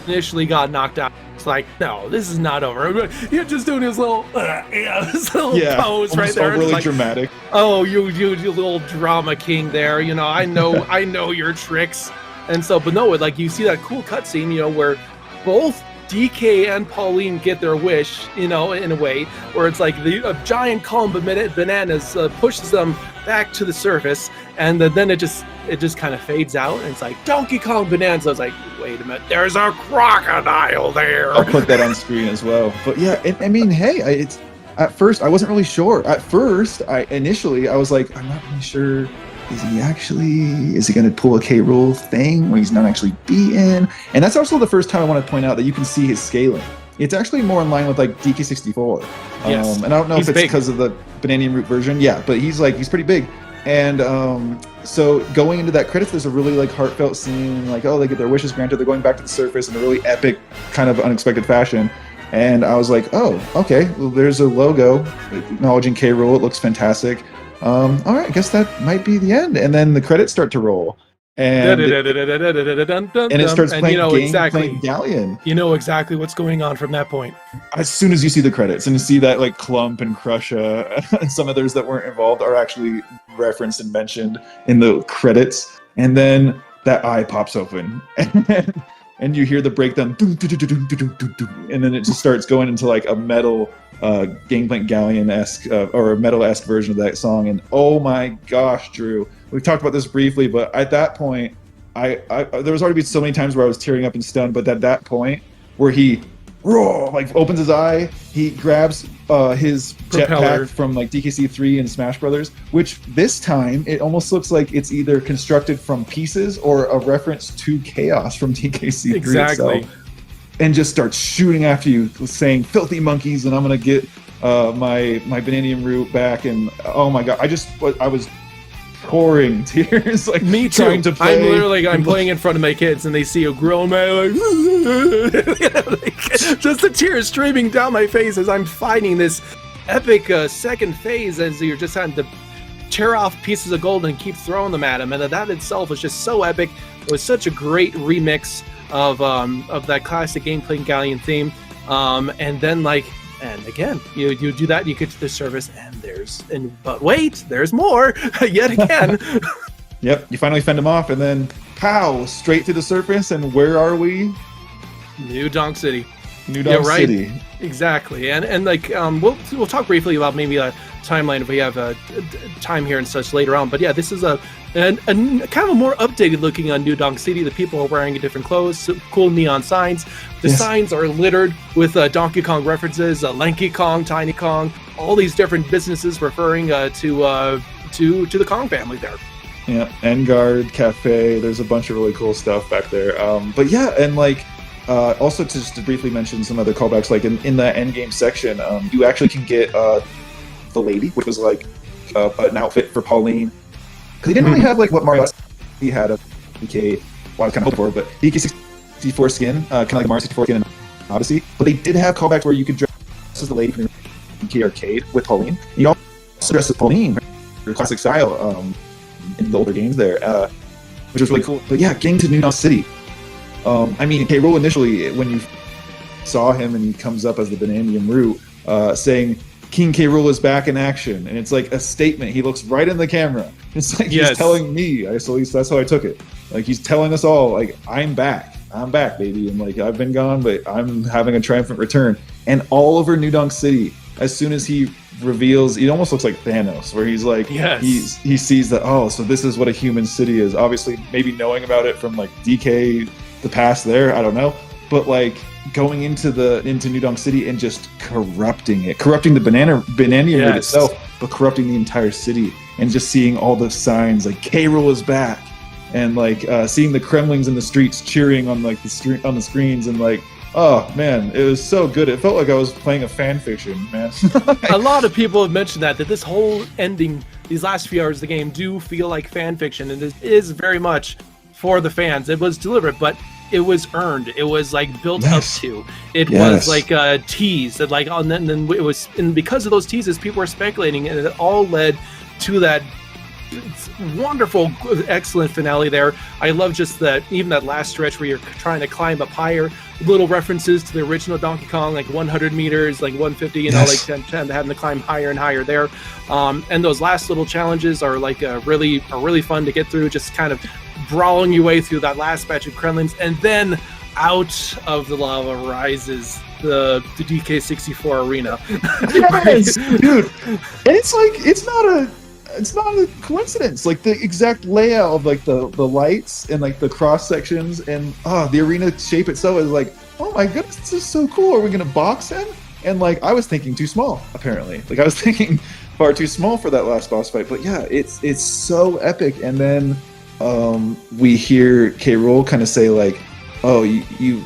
initially got knocked out, it's like, no, this is not over. You're just doing his little, pose right there. Really like, dramatic. Oh, you little drama king there. You know, I know your tricks. And so, but no, like you see that cool cutscene, you know, where both DK and Pauline get their wish, you know, in a way where it's like a giant column of bananas pushes them back to the surface, and then it just kind of fades out, and it's like Donkey Kong Bananza. It's like, wait a minute, there's a crocodile there. I'll put that on screen as well. But yeah, I mean, hey, at first I wasn't really sure. At first, initially I was like, I'm not really sure. Is he going to pull a K. Rool thing where he's not actually beaten? And that's also the first time I want to point out that you can see his scaling. It's actually more in line with like DK64. Yes. And I don't know if it's because of the bananian root version. Yeah, but he's pretty big. And so going into that credits, there's a really like heartfelt scene, like, oh, they get their wishes granted. They're going back to the surface in a really epic, kind of unexpected fashion. And I was like, oh, okay, well, there's a logo acknowledging K. Rool. It looks fantastic. All right, I guess that might be the end. And then the credits start to roll. And it starts playing playing Galleon. You know exactly what's going on from that point. As soon as you see the credits and you see that like Clump and Crusha and some others that weren't involved are actually referenced and mentioned in the credits. And then that eye pops open. And you hear the breakdown, and then it just starts going into like a metal Gangplank Galleon-esque or a metal-esque version of that song. And oh my gosh, Drew, we talked about this briefly, but at that point, I there was already been so many times where I was tearing up and stunned, but at that point where he opens his eye, he grabs his jetpack from like DKC3 and Smash Brothers, which this time it almost looks like it's either constructed from pieces or a reference to Chaos from DKC3 itself, and just starts shooting after you, saying "filthy monkeys," and I'm gonna get my bananian root back. And oh my god, I was pouring tears, like me too. Trying to play. I'm playing in front of my kids and they see a grown man like just the tears streaming down my face as I'm fighting this epic second phase, as you're just having to tear off pieces of gold and keep throwing them at him, and that itself was just so epic. It was such a great remix of that classic Gameplay Galleon theme, and then and again, you do that, you get to the surface, but wait, there's more yet again. Yep, you finally fend him off, and then pow, straight to the surface, and where are we? New Donk City. New Donk right. City. Exactly, and like we'll talk briefly about maybe a timeline if we have time here and such later on. But yeah, this is a kind of a more updated looking on New Donk City. The people are wearing different clothes, some cool neon signs. The signs are littered with Donkey Kong references, Lanky Kong, Tiny Kong, all these different businesses referring to the Kong family there. Yeah, Engard Cafe. There's a bunch of really cool stuff back there. But yeah, and like. Also, just to briefly mention some other callbacks, like in the endgame section, you actually can get the lady, which was like an outfit for Pauline. Because he didn't really have like what Mario he had a DK. Well, I was kind of hoping for, but DK64 skin, kind of like Mario 64 skin in Odyssey. But they did have callbacks where you could dress as the lady from the DK arcade with Pauline. You also dress as Pauline, her classic style, in the older games there, which was really cool. But yeah, getting to New Donk City. I mean, K. Rool initially, when you saw him and he comes up as the Bananium Root, saying, King K. Rool is back in action. And it's like a statement. He looks right in the camera. It's like he's telling me, at least that's how I took it. Like he's telling us all, like, I'm back, baby. And like, I've been gone, but I'm having a triumphant return. And all over New Donk City, as soon as he reveals, it almost looks like Thanos, where he's like, he sees that, oh, so this is what a human city is. Obviously, maybe knowing about it from like DK, the past there, I don't know, but like going into New Donk City and just corrupting the Bananium Root itself, but corrupting the entire city, and just seeing all the signs like K. Rool is back, and like seeing the Kremlings in the streets cheering on like on the screens, and like, oh man, it was so good. It felt like I was playing a fan fiction, man. A lot of people have mentioned that this whole ending, these last few hours of the game, do feel like fan fiction, and it is very much for the fans. It was deliberate, but it was earned. It was like built up to. It was like teased, and like and then it was, and because of those teases, people were speculating, and it all led to that wonderful, excellent finale there. I love just that, even that last stretch where you're trying to climb up higher, little references to the original Donkey Kong, like 100 meters, like 150, you know, like having to climb higher and higher there. And those last little challenges are like really fun to get through, just kind of brawling your way through that last batch of Kremlins, and then out of the lava rises the DK64 arena. Yes, dude. And it's like, it's not a coincidence. Like the exact layout of like the lights and like the cross sections and the arena shape itself is like, oh my goodness, this is so cool. Are we gonna box in? And like I was thinking too small, apparently. Like I was thinking far too small for that last boss fight. But yeah, it's so epic. And then we hear K. Rool kind of say like, oh, you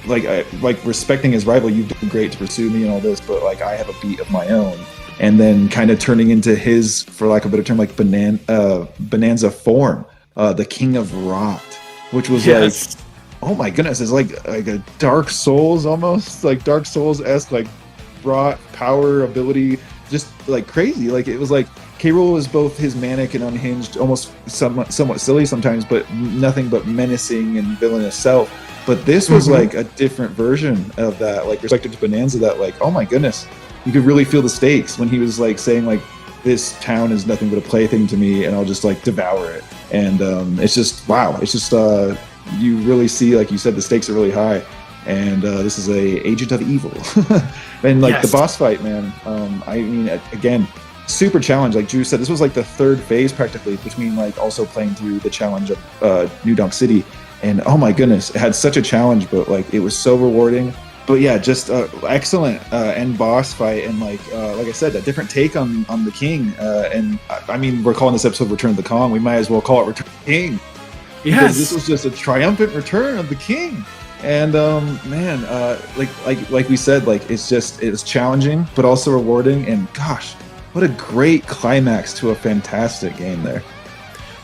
like respecting his rival, you've done great to pursue me and all this, but like I have a beat of my own. And then kind of turning into his, for lack of a better term, like Bananza form, the King of Rot, which was like, oh my goodness, it's like a Dark Souls almost, like Dark Souls-esque, like rot, power, ability, just like crazy. Like it was like K. Rool was both his manic and unhinged, almost somewhat silly sometimes, but nothing but menacing and villainous self. But this was like a different version of that, like respected to Bananza, that like, oh my goodness, you could really feel the stakes when he was like saying like, this town is nothing but a plaything to me, and I'll just like devour it. And it's just, wow, it's just you really see, like you said, the stakes are really high, and this is a agent of evil. And like the boss fight, man, I mean, again, super challenge. Like Drew said, this was like the third phase practically, between like also playing through the challenge of New Donk City, and oh my goodness, it had such a challenge, but like it was so rewarding. But yeah, just excellent end boss fight, and like I said, a different take on the King. And I mean, we're calling this episode "Return of the Kong." We might as well call it "Return of the King." Because this was just a triumphant return of the King. And man, like we said, like it was challenging, but also rewarding. And gosh, what a great climax to a fantastic game there.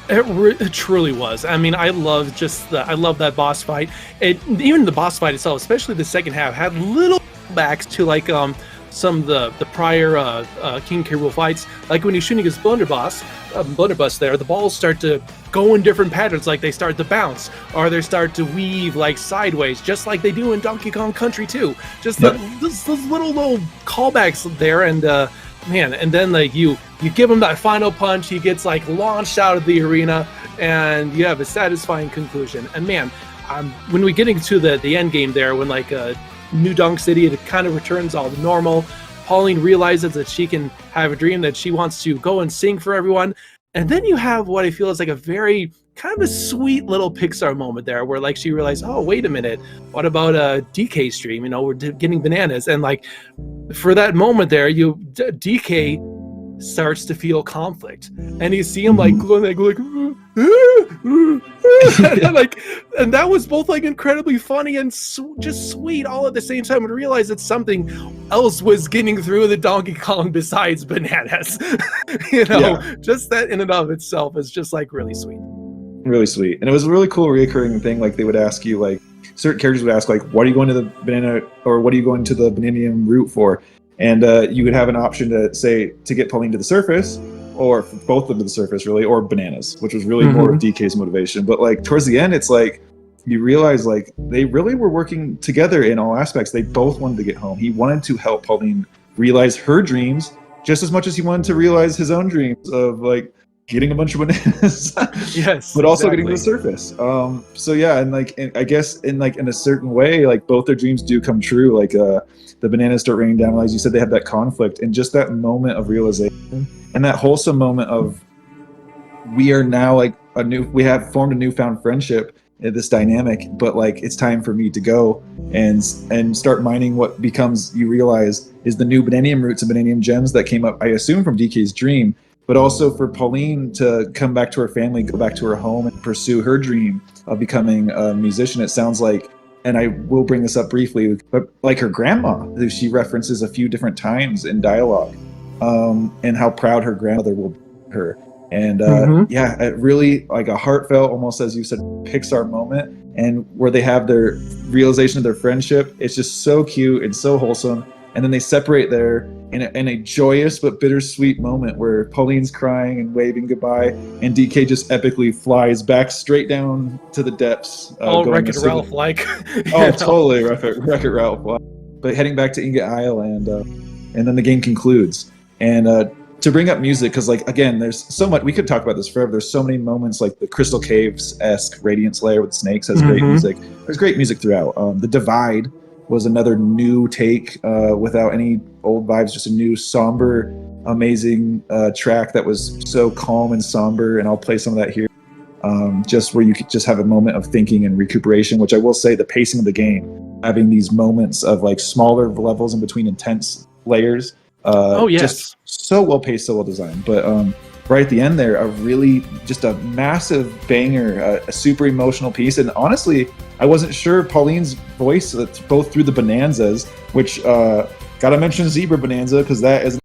It truly was. I mean, I love that boss fight. Even the boss fight itself, especially the second half, had little backs to like some of the prior King K. Rool fights. Like when you're shooting his blunderbuss there, the balls start to go in different patterns. Like they start to bounce, or they start to weave like sideways, just like they do in Donkey Kong Country 2. Just those little callbacks there, and man, and then like you give him that final punch, he gets like launched out of the arena, and you have a satisfying conclusion. And man, when we get into the end game there, when like New Donk City, it kind of returns all to normal. Pauline realizes that she can have a dream, that she wants to go and sing for everyone. And then you have what I feel is like a very kind of a sweet little Pixar moment there where like she realized, oh, wait a minute, what about a DK stream? You know, we're getting bananas. And like for that moment there, DK starts to feel conflict, and you see him like going like and that was both like incredibly funny and just sweet all at the same time, and realize that something else was getting through the Donkey Kong besides bananas. Just that in and of itself is just like really sweet. Really sweet. And it was a really cool reoccurring thing. Like they would ask you, like certain characters would ask, like, what are you going to the banana, or what are you going to the bananium route for? And you would have an option to say to get Pauline to the surface, or both of them to the surface, really, or bananas, which was really more of DK's motivation. But like towards the end, it's like you realize like they really were working together in all aspects. They both wanted to get home. He wanted to help Pauline realize her dreams just as much as he wanted to realize his own dreams of like getting a bunch of bananas. Yes, but also getting to the surface. So yeah, and like I guess in a certain way, like both their dreams do come true. Like the bananas start raining down, as you said, they have that conflict, and just that moment of realization and that wholesome moment of we are now like we have formed a newfound friendship in this dynamic, but like it's time for me to go and start mining what becomes, you realize, is the new bananium roots and bananium gems that came up, I assume, from DK's dream, but also for Pauline to come back to her family, go back to her home and pursue her dream of becoming a musician. It sounds like, and I will bring this up briefly, but like her grandma, who she references a few different times in dialogue, and how proud her grandmother will be of her. And yeah, it really like a heartfelt, almost as you said, Pixar moment, and where they have their realization of their friendship. It's just so cute and so wholesome. And then they separate there in a joyous but bittersweet moment where Pauline's crying and waving goodbye, and DK just epically flies back straight down to the depths. Wreck-It Ralph like. Totally Wreck-It Ralph. But heading back to Ingot Isle, and then the game concludes. And to bring up music, because like again, there's so much, we could talk about this forever. There's so many moments, like the Crystal Caves-esque Radiance Layer with snakes has great music. There's great music throughout. The Divide was another new take, without any old vibes, just a new somber, amazing track that was so calm and somber, and I'll play some of that here. Just where you could just have a moment of thinking and recuperation, which I will say the pacing of the game, having these moments of like smaller levels in between intense layers, just so well paced, so well designed. But right at the end there, just a massive banger, a super emotional piece. And honestly, I wasn't sure Pauline's voice, both through the Bonanzas, which gotta mention Zebra Bonanza, because that is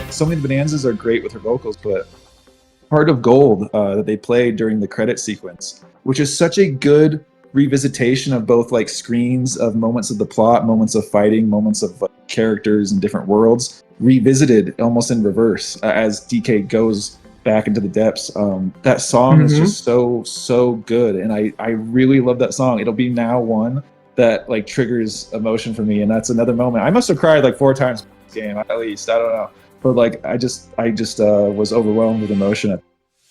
so many Bonanzas are great with her vocals, but Heart of Gold that they played during the credit sequence, which is such a good revisitation of both like screens of moments of the plot, moments of fighting, moments of characters in different worlds, revisited almost in reverse as DK goes back into the depths. That song is just so good, and I really love that song. It'll be now one that like triggers emotion for me, and that's another moment. I must have cried like 4 times in this game at least. I don't know, but like I just was overwhelmed with emotion.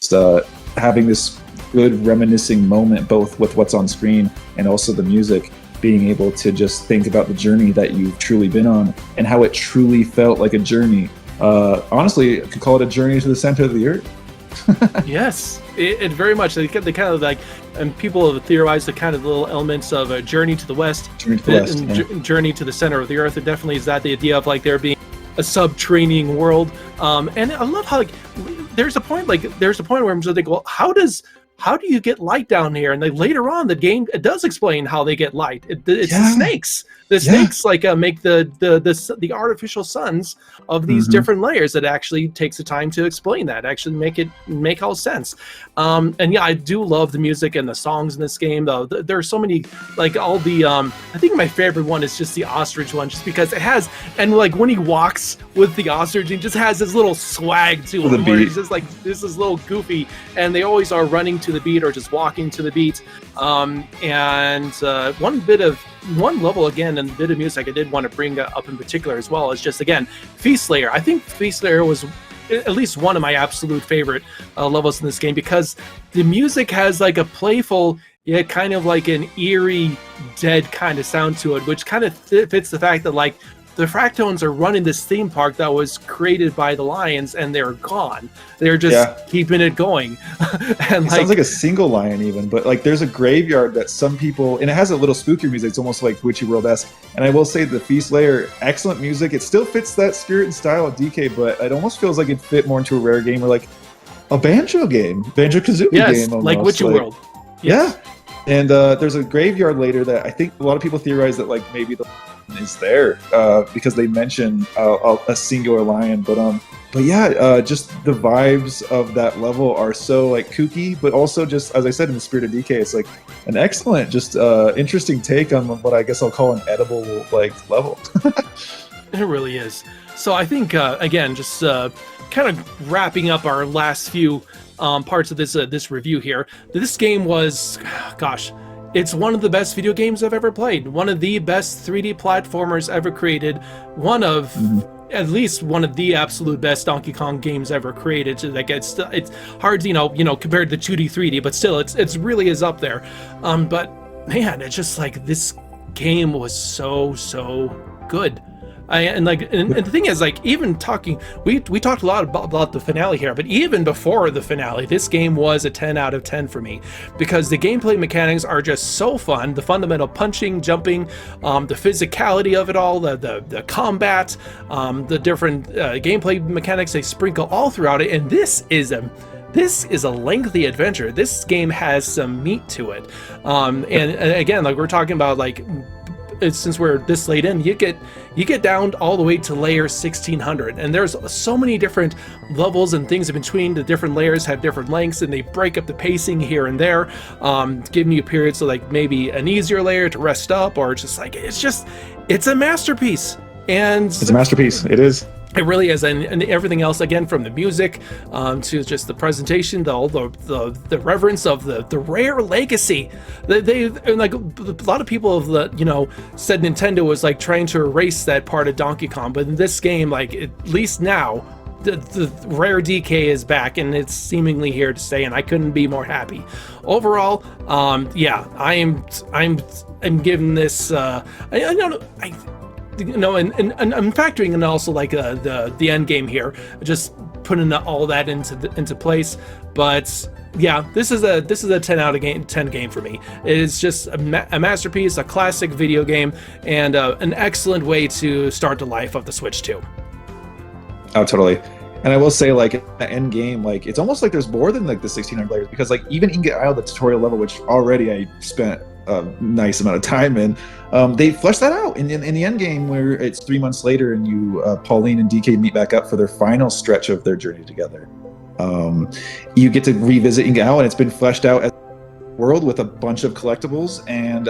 Just having this good reminiscing moment, both with what's on screen and also the music, being able to just think about the journey that you've truly been on and how it truly felt like a journey. Honestly, I could call it a journey to the center of the earth. Yes, it very much. They kind of like, and people have theorized the kind of little elements of a journey to the west, and journey to the center of the earth. It definitely is that the idea of like there being a subterranean world. And I love how like there's a point where I'm just like, well, how do you get light down here? And then later on, the game it does explain how they get light. It's the snakes. The snakes like make the artificial suns of these different layers. That actually takes the time to explain that. Actually make all sense. And yeah, I do love the music and the songs in this game. Though there are so many, like all the. I think my favorite one is just the ostrich one, just because it has, and like when he walks with the ostrich, he just has this little swag to him. Where he's just like this is a little goofy, and they always are running to the beat or just walking to the beat. And one level again, and a bit of music I did want to bring up in particular as well is just again Feast Layer. I think Feast Layer was at least one of my absolute favorite levels in this game, because the music has like a playful, yet kind of like an eerie, dead kind of sound to it, which kind of fits the fact that like the Fractones are running this theme park that was created by the Lions, and they're gone. They're just keeping it going. And it sounds like a single lion even, but like there's a graveyard that some people, and it has a little spooky music. It's almost like Witchy World-esque. And I will say the Feast Layer, excellent music. It still fits that spirit and style of DK, but it almost feels like it fit more into a Rare game, or like a Banjo game, Banjo-Kazooie game almost. Like Witchy World. Yes. Yeah. And there's a graveyard later that I think a lot of people theorize that like maybe the is there because they mention a singular lion, but yeah, just the vibes of that level are so like kooky, but also just, as I said, in the spirit of DK, it's like an excellent, just interesting take on what I guess I'll call an edible like level. It really is. So I think again, just kind of wrapping up our last few parts of this review here. This game was, gosh, it's one of the best video games I've ever played. One of the best 3D platformers ever created. One of, at least one of the absolute best Donkey Kong games ever created. So like it's hard to, you know, compared to 2D, 3D, but still, it's really is up there. But man, it's just like this game was so good. And the thing is, like, even talking, we talked a lot about the finale here, but even before the finale, this game was a 10 out of 10 for me, because the gameplay mechanics are just so fun. The fundamental punching, jumping, the physicality of it all, the combat, the different gameplay mechanics, they sprinkle all throughout it. And this is a lengthy adventure. This game has some meat to it. And again, like we're talking about, like, since we're this late in, you get down all the way to layer 1600, and there's so many different levels and things in between. The different layers have different lengths, and they break up the pacing here and there, giving you periods of like maybe an easier layer to rest up, or just like it's a masterpiece. And it's a masterpiece. It is. It really is, and everything else, again, from the music to just the presentation, the reverence of the Rare legacy. They like a lot of people have said Nintendo was like trying to erase that part of Donkey Kong, but in this game, like at least now, the Rare DK is back, and it's seemingly here to stay, and I couldn't be more happy. Overall, yeah, I'm giving this. And I'm factoring in also like the end game here, just putting all that into place. But yeah, this is a 10 out of 10 game for me. It is just a masterpiece, a classic video game, and an excellent way to start the life of the Switch 2. Oh, totally. And I will say, like, at the end game, like, it's almost like there's more than like the 1600 layers, because like even Ingot Isle, the tutorial level, which already I spent a nice amount of time in, they flesh that out in the end game, where it's 3 months later and you Pauline and DK meet back up for their final stretch of their journey together. You get to revisit Ingot Isle, and it's been fleshed out as a world with a bunch of collectibles and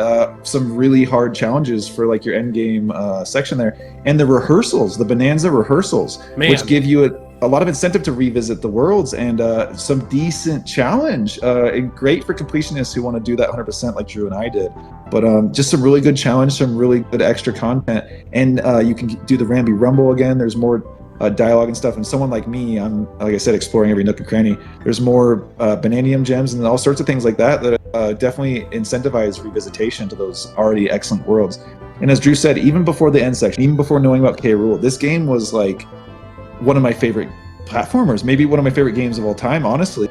some really hard challenges for like your end game section there, and the rehearsals, the Bananza rehearsals, which give you a lot of incentive to revisit the worlds, and some decent challenge, and great for completionists who want to do that 100% like Drew and I did. But just some really good challenge, some really good extra content, and you can do the Ramby Rumble again. There's more dialogue and stuff, and someone like me, I'm, like I said, exploring every nook and cranny. There's more Bananium gems and all sorts of things like that definitely incentivize revisitation to those already excellent worlds. And as Drew said, even before the end section, even before knowing about K. Rool, this game was like one of my favorite platformers, maybe one of my favorite games of all time, honestly.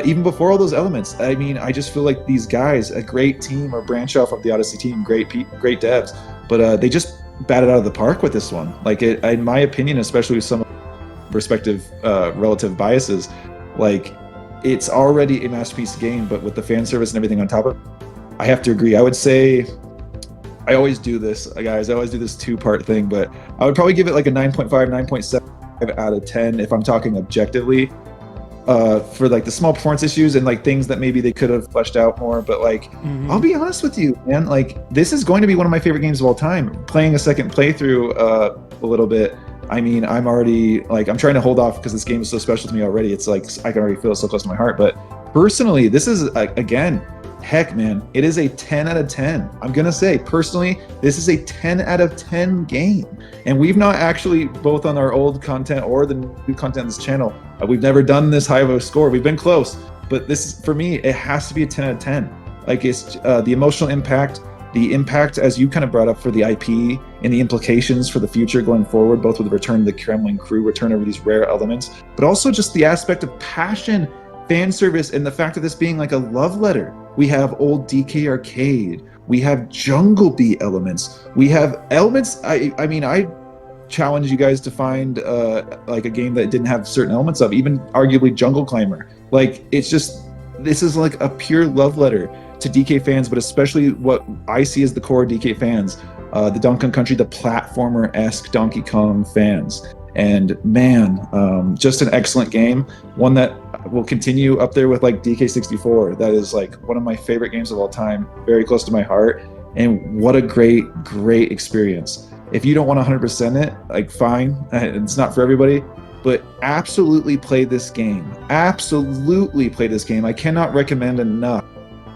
Even before all those elements, I mean, I just feel like these guys, a great team, or branch off of the Odyssey team, great devs, but they just batted out of the park with this one. Like, in my opinion, especially with some respective relative biases, like, it's already a masterpiece game, but with the fan service and everything on top of it, I have to agree. I would say, I always do this, guys, I always do this two-part thing, but I would probably give it like a 9.5, 9.7 out of 10 if I'm talking objectively, for like the small performance issues and like things that maybe they could have fleshed out more. But like, I'll be honest with you, man, like, this is going to be one of my favorite games of all time. Playing a second playthrough a little bit, I mean, I'm already like, I'm trying to hold off because this game is so special to me already. It's like I can already feel it so close to my heart. But personally, this is again heck, man, it is a 10 out of 10. I'm gonna say, personally, this is a 10 out of 10 game. And we've not actually, both on our old content or the new content on this channel, we've never done this high of a score. We've been close, but this is, for me, it has to be a 10 out of 10. Like, it's the emotional impact, the impact, as you kind of brought up, for the IP and the implications for the future going forward, both with the return of the Kremlin crew, return over these rare elements, but also just the aspect of passion, fan service, and the fact of this being like a love letter. We have old DK Arcade, we have Jungle Bee elements, we have elements. I mean, I challenge you guys to find like a game that didn't have certain elements of, even arguably Jungle Climber. Like, it's just, this is like a pure love letter to DK fans, but especially what I see as the core DK fans, the Donkey Kong Country, the platformer-esque Donkey Kong fans. And man, just an excellent game, one that will continue up there with like DK64. That is like one of my favorite games of all time, very close to my heart. And what a great experience. If you don't want 100% it, like, fine, it's not for everybody, but absolutely play this game. Absolutely play this game. I cannot recommend enough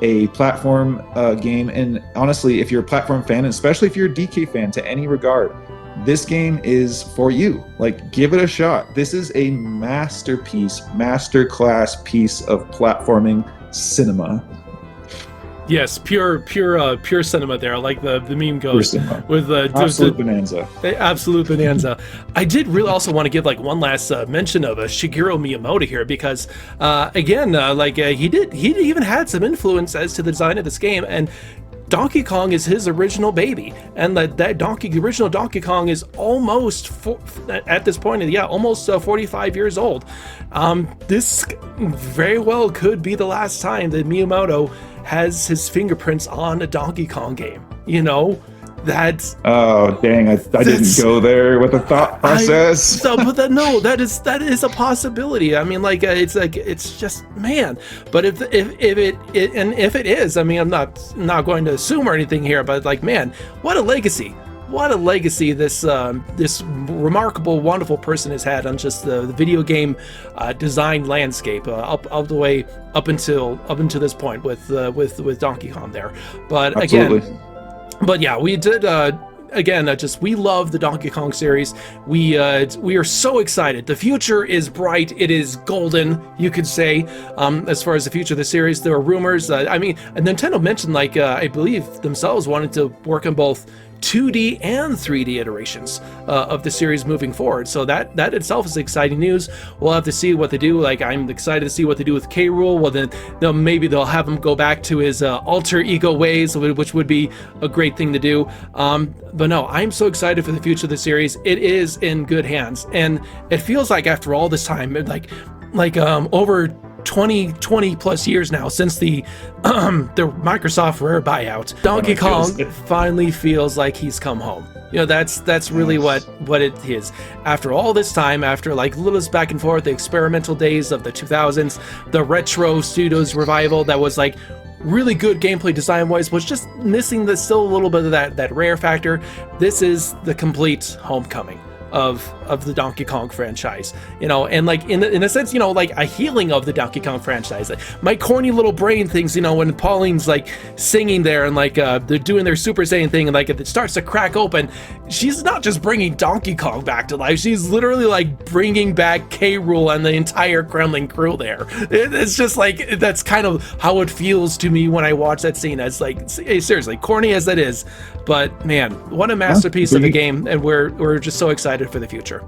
a platform game. And honestly, if you're a platform fan, especially if you're a DK fan to any regard, this game is for you. Like, give it a shot. This is a masterpiece, masterclass piece of platforming cinema. Yes, pure cinema there, like the meme goes with the absolute bonanza. Absolute bonanza. I did really also want to give like one last mention of Shigeru Miyamoto here, because again, he even had some influence as to the design of this game, and Donkey Kong is his original baby, and the original Donkey Kong is almost at this point, almost 45 years old. This very well could be the last time that Miyamoto has his fingerprints on a Donkey Kong game. You know, that's, oh dang, I didn't go there with the thought process. That is a possibility. I mean, like, it's just, man. But if it is, I mean, I'm not going to assume or anything here, but like, man, what a legacy. What a legacy this remarkable, wonderful person has had on just the video game design landscape up the way up until this point with Donkey Kong there. But absolutely. Again, but yeah, we did we love the Donkey Kong series. We are so excited. The future is bright. It is golden, you could say. As far as the future of the series, there are rumors. I mean, Nintendo mentioned, like, I believe themselves wanted to work on both 2D and 3D iterations of the series moving forward. So that itself is exciting news. We'll have to see what they do. Like, I'm excited to see what they do with K. Rool. Well, then maybe they'll have him go back to his alter ego ways, which would be a great thing to do. But no, I'm so excited for the future of the series. It is in good hands, and it feels like after all this time, like over 20 plus years now since the Microsoft Rare buyout, Donkey Kong finally feels like he's come home. You know, that's really what it is. After all this time, after like little back and forth, the experimental days of the 2000s, the Retro Studios revival that was like really good gameplay design wise, was just missing still a little bit of that Rare factor. This is the complete homecoming of the Donkey Kong franchise, you know, and like in a sense, you know, like a healing of the Donkey Kong franchise. Like, my corny little brain thinks, you know, when Pauline's like singing there and like they're doing their Super Saiyan thing, and like it starts to crack open, she's not just bringing Donkey Kong back to life, she's literally like bringing back K. Rool and the entire Kremlin crew there. It's just like, that's kind of how it feels to me when I watch that scene. It's like, seriously, corny as that is, but man, what a masterpiece of a game, and we're just so excited for the future.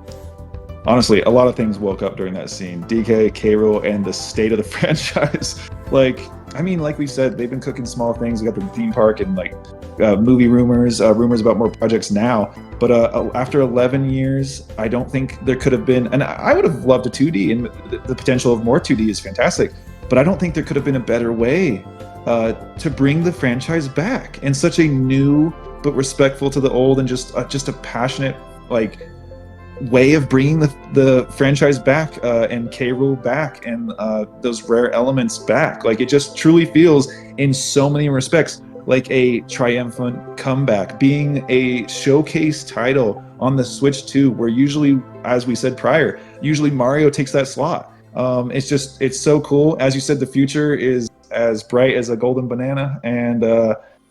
Honestly, a lot of things woke up during that scene. DK, K. Rool, and the state of the franchise. Like, I mean, like we said, they've been cooking small things. We got the theme park and like movie rumors about more projects now. But after 11 years, I don't think there could have been, and I would have loved a 2D, and the potential of more 2D is fantastic. But I don't think there could have been a better way to bring the franchise back in such a new but respectful to the old, and just a passionate, like, way of bringing the franchise back, and K. Rool back, and those rare elements back. Like, it just truly feels in so many respects like a triumphant comeback, being a showcase title on the Switch 2, where usually, as we said prior, usually Mario takes that slot. It's so cool. As you said, the future is as bright as a golden banana. And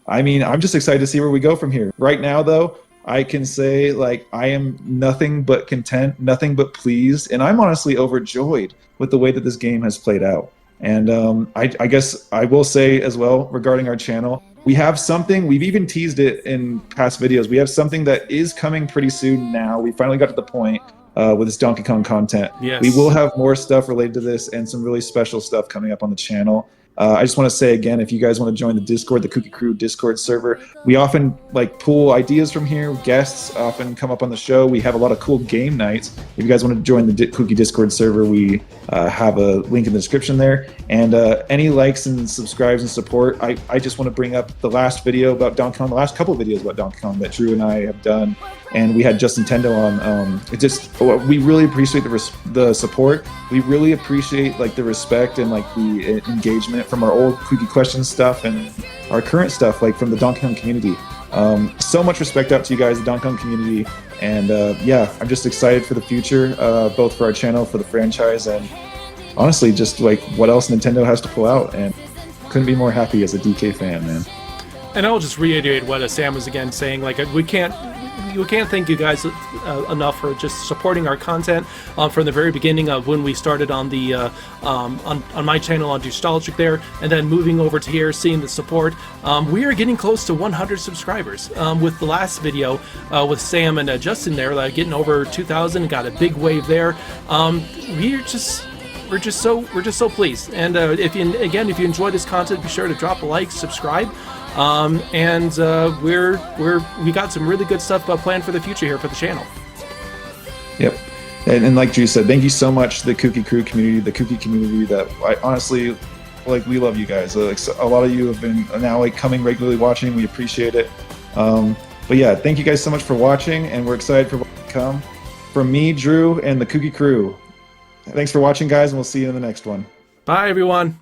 I mean, I'm just excited to see where we go from here. Right now, though, I can say, like, I am nothing but content, nothing but pleased, and I'm honestly overjoyed with the way that this game has played out. And I guess I will say as well, regarding our channel, we have something, we've even teased it in past videos, we have something that is coming pretty soon now. We finally got to the point with this Donkey Kong content. Yes. We will have more stuff related to this and some really special stuff coming up on the channel. I just want to say again, if you guys want to join the Discord, the Kooky Crew Discord server, we often like pull ideas from here. Guests often come up on the show. We have a lot of cool game nights. If you guys want to join the Kooky Discord server, we have a link in the description there. And any likes and subscribes and support, I just want to bring up the last video about Donkey Kong, the last couple videos about Donkey Kong that Drew and I have done. And we had Just Nintendo on. We really appreciate the support. We really appreciate like the respect and like the engagement from our old Kooky Questions stuff and our current stuff, like from the Donkey Kong community. So much respect out to you guys, the Donkey Kong community. And yeah, I'm just excited for the future, both for our channel, for the franchise, and honestly, just like what else Nintendo has to pull out. And couldn't be more happy as a DK fan, man. And I'll just reiterate what Sam was again saying. Like, we can't thank you guys enough for just supporting our content from the very beginning of when we started on the on my channel on Nostalgic there, and then moving over to here, seeing the support. We are getting close to 100 subscribers with the last video with Sam and Justin there, like getting over 2,000. Got a big wave there. We're just so pleased. And if you enjoy this content, be sure to drop a like, subscribe. And we got some really good stuff planned for the future here for the channel. Yep. And like Drew said, thank you so much to the Kooky Crew community, the Kooky community that I honestly, like, we love you guys. Like, a lot of you have been now like coming regularly watching. We appreciate it. But yeah, thank you guys so much for watching, and we're excited for what's to come. From me, Drew, and the Kooky Crew. Thanks for watching, guys, and we'll see you in the next one. Bye, everyone.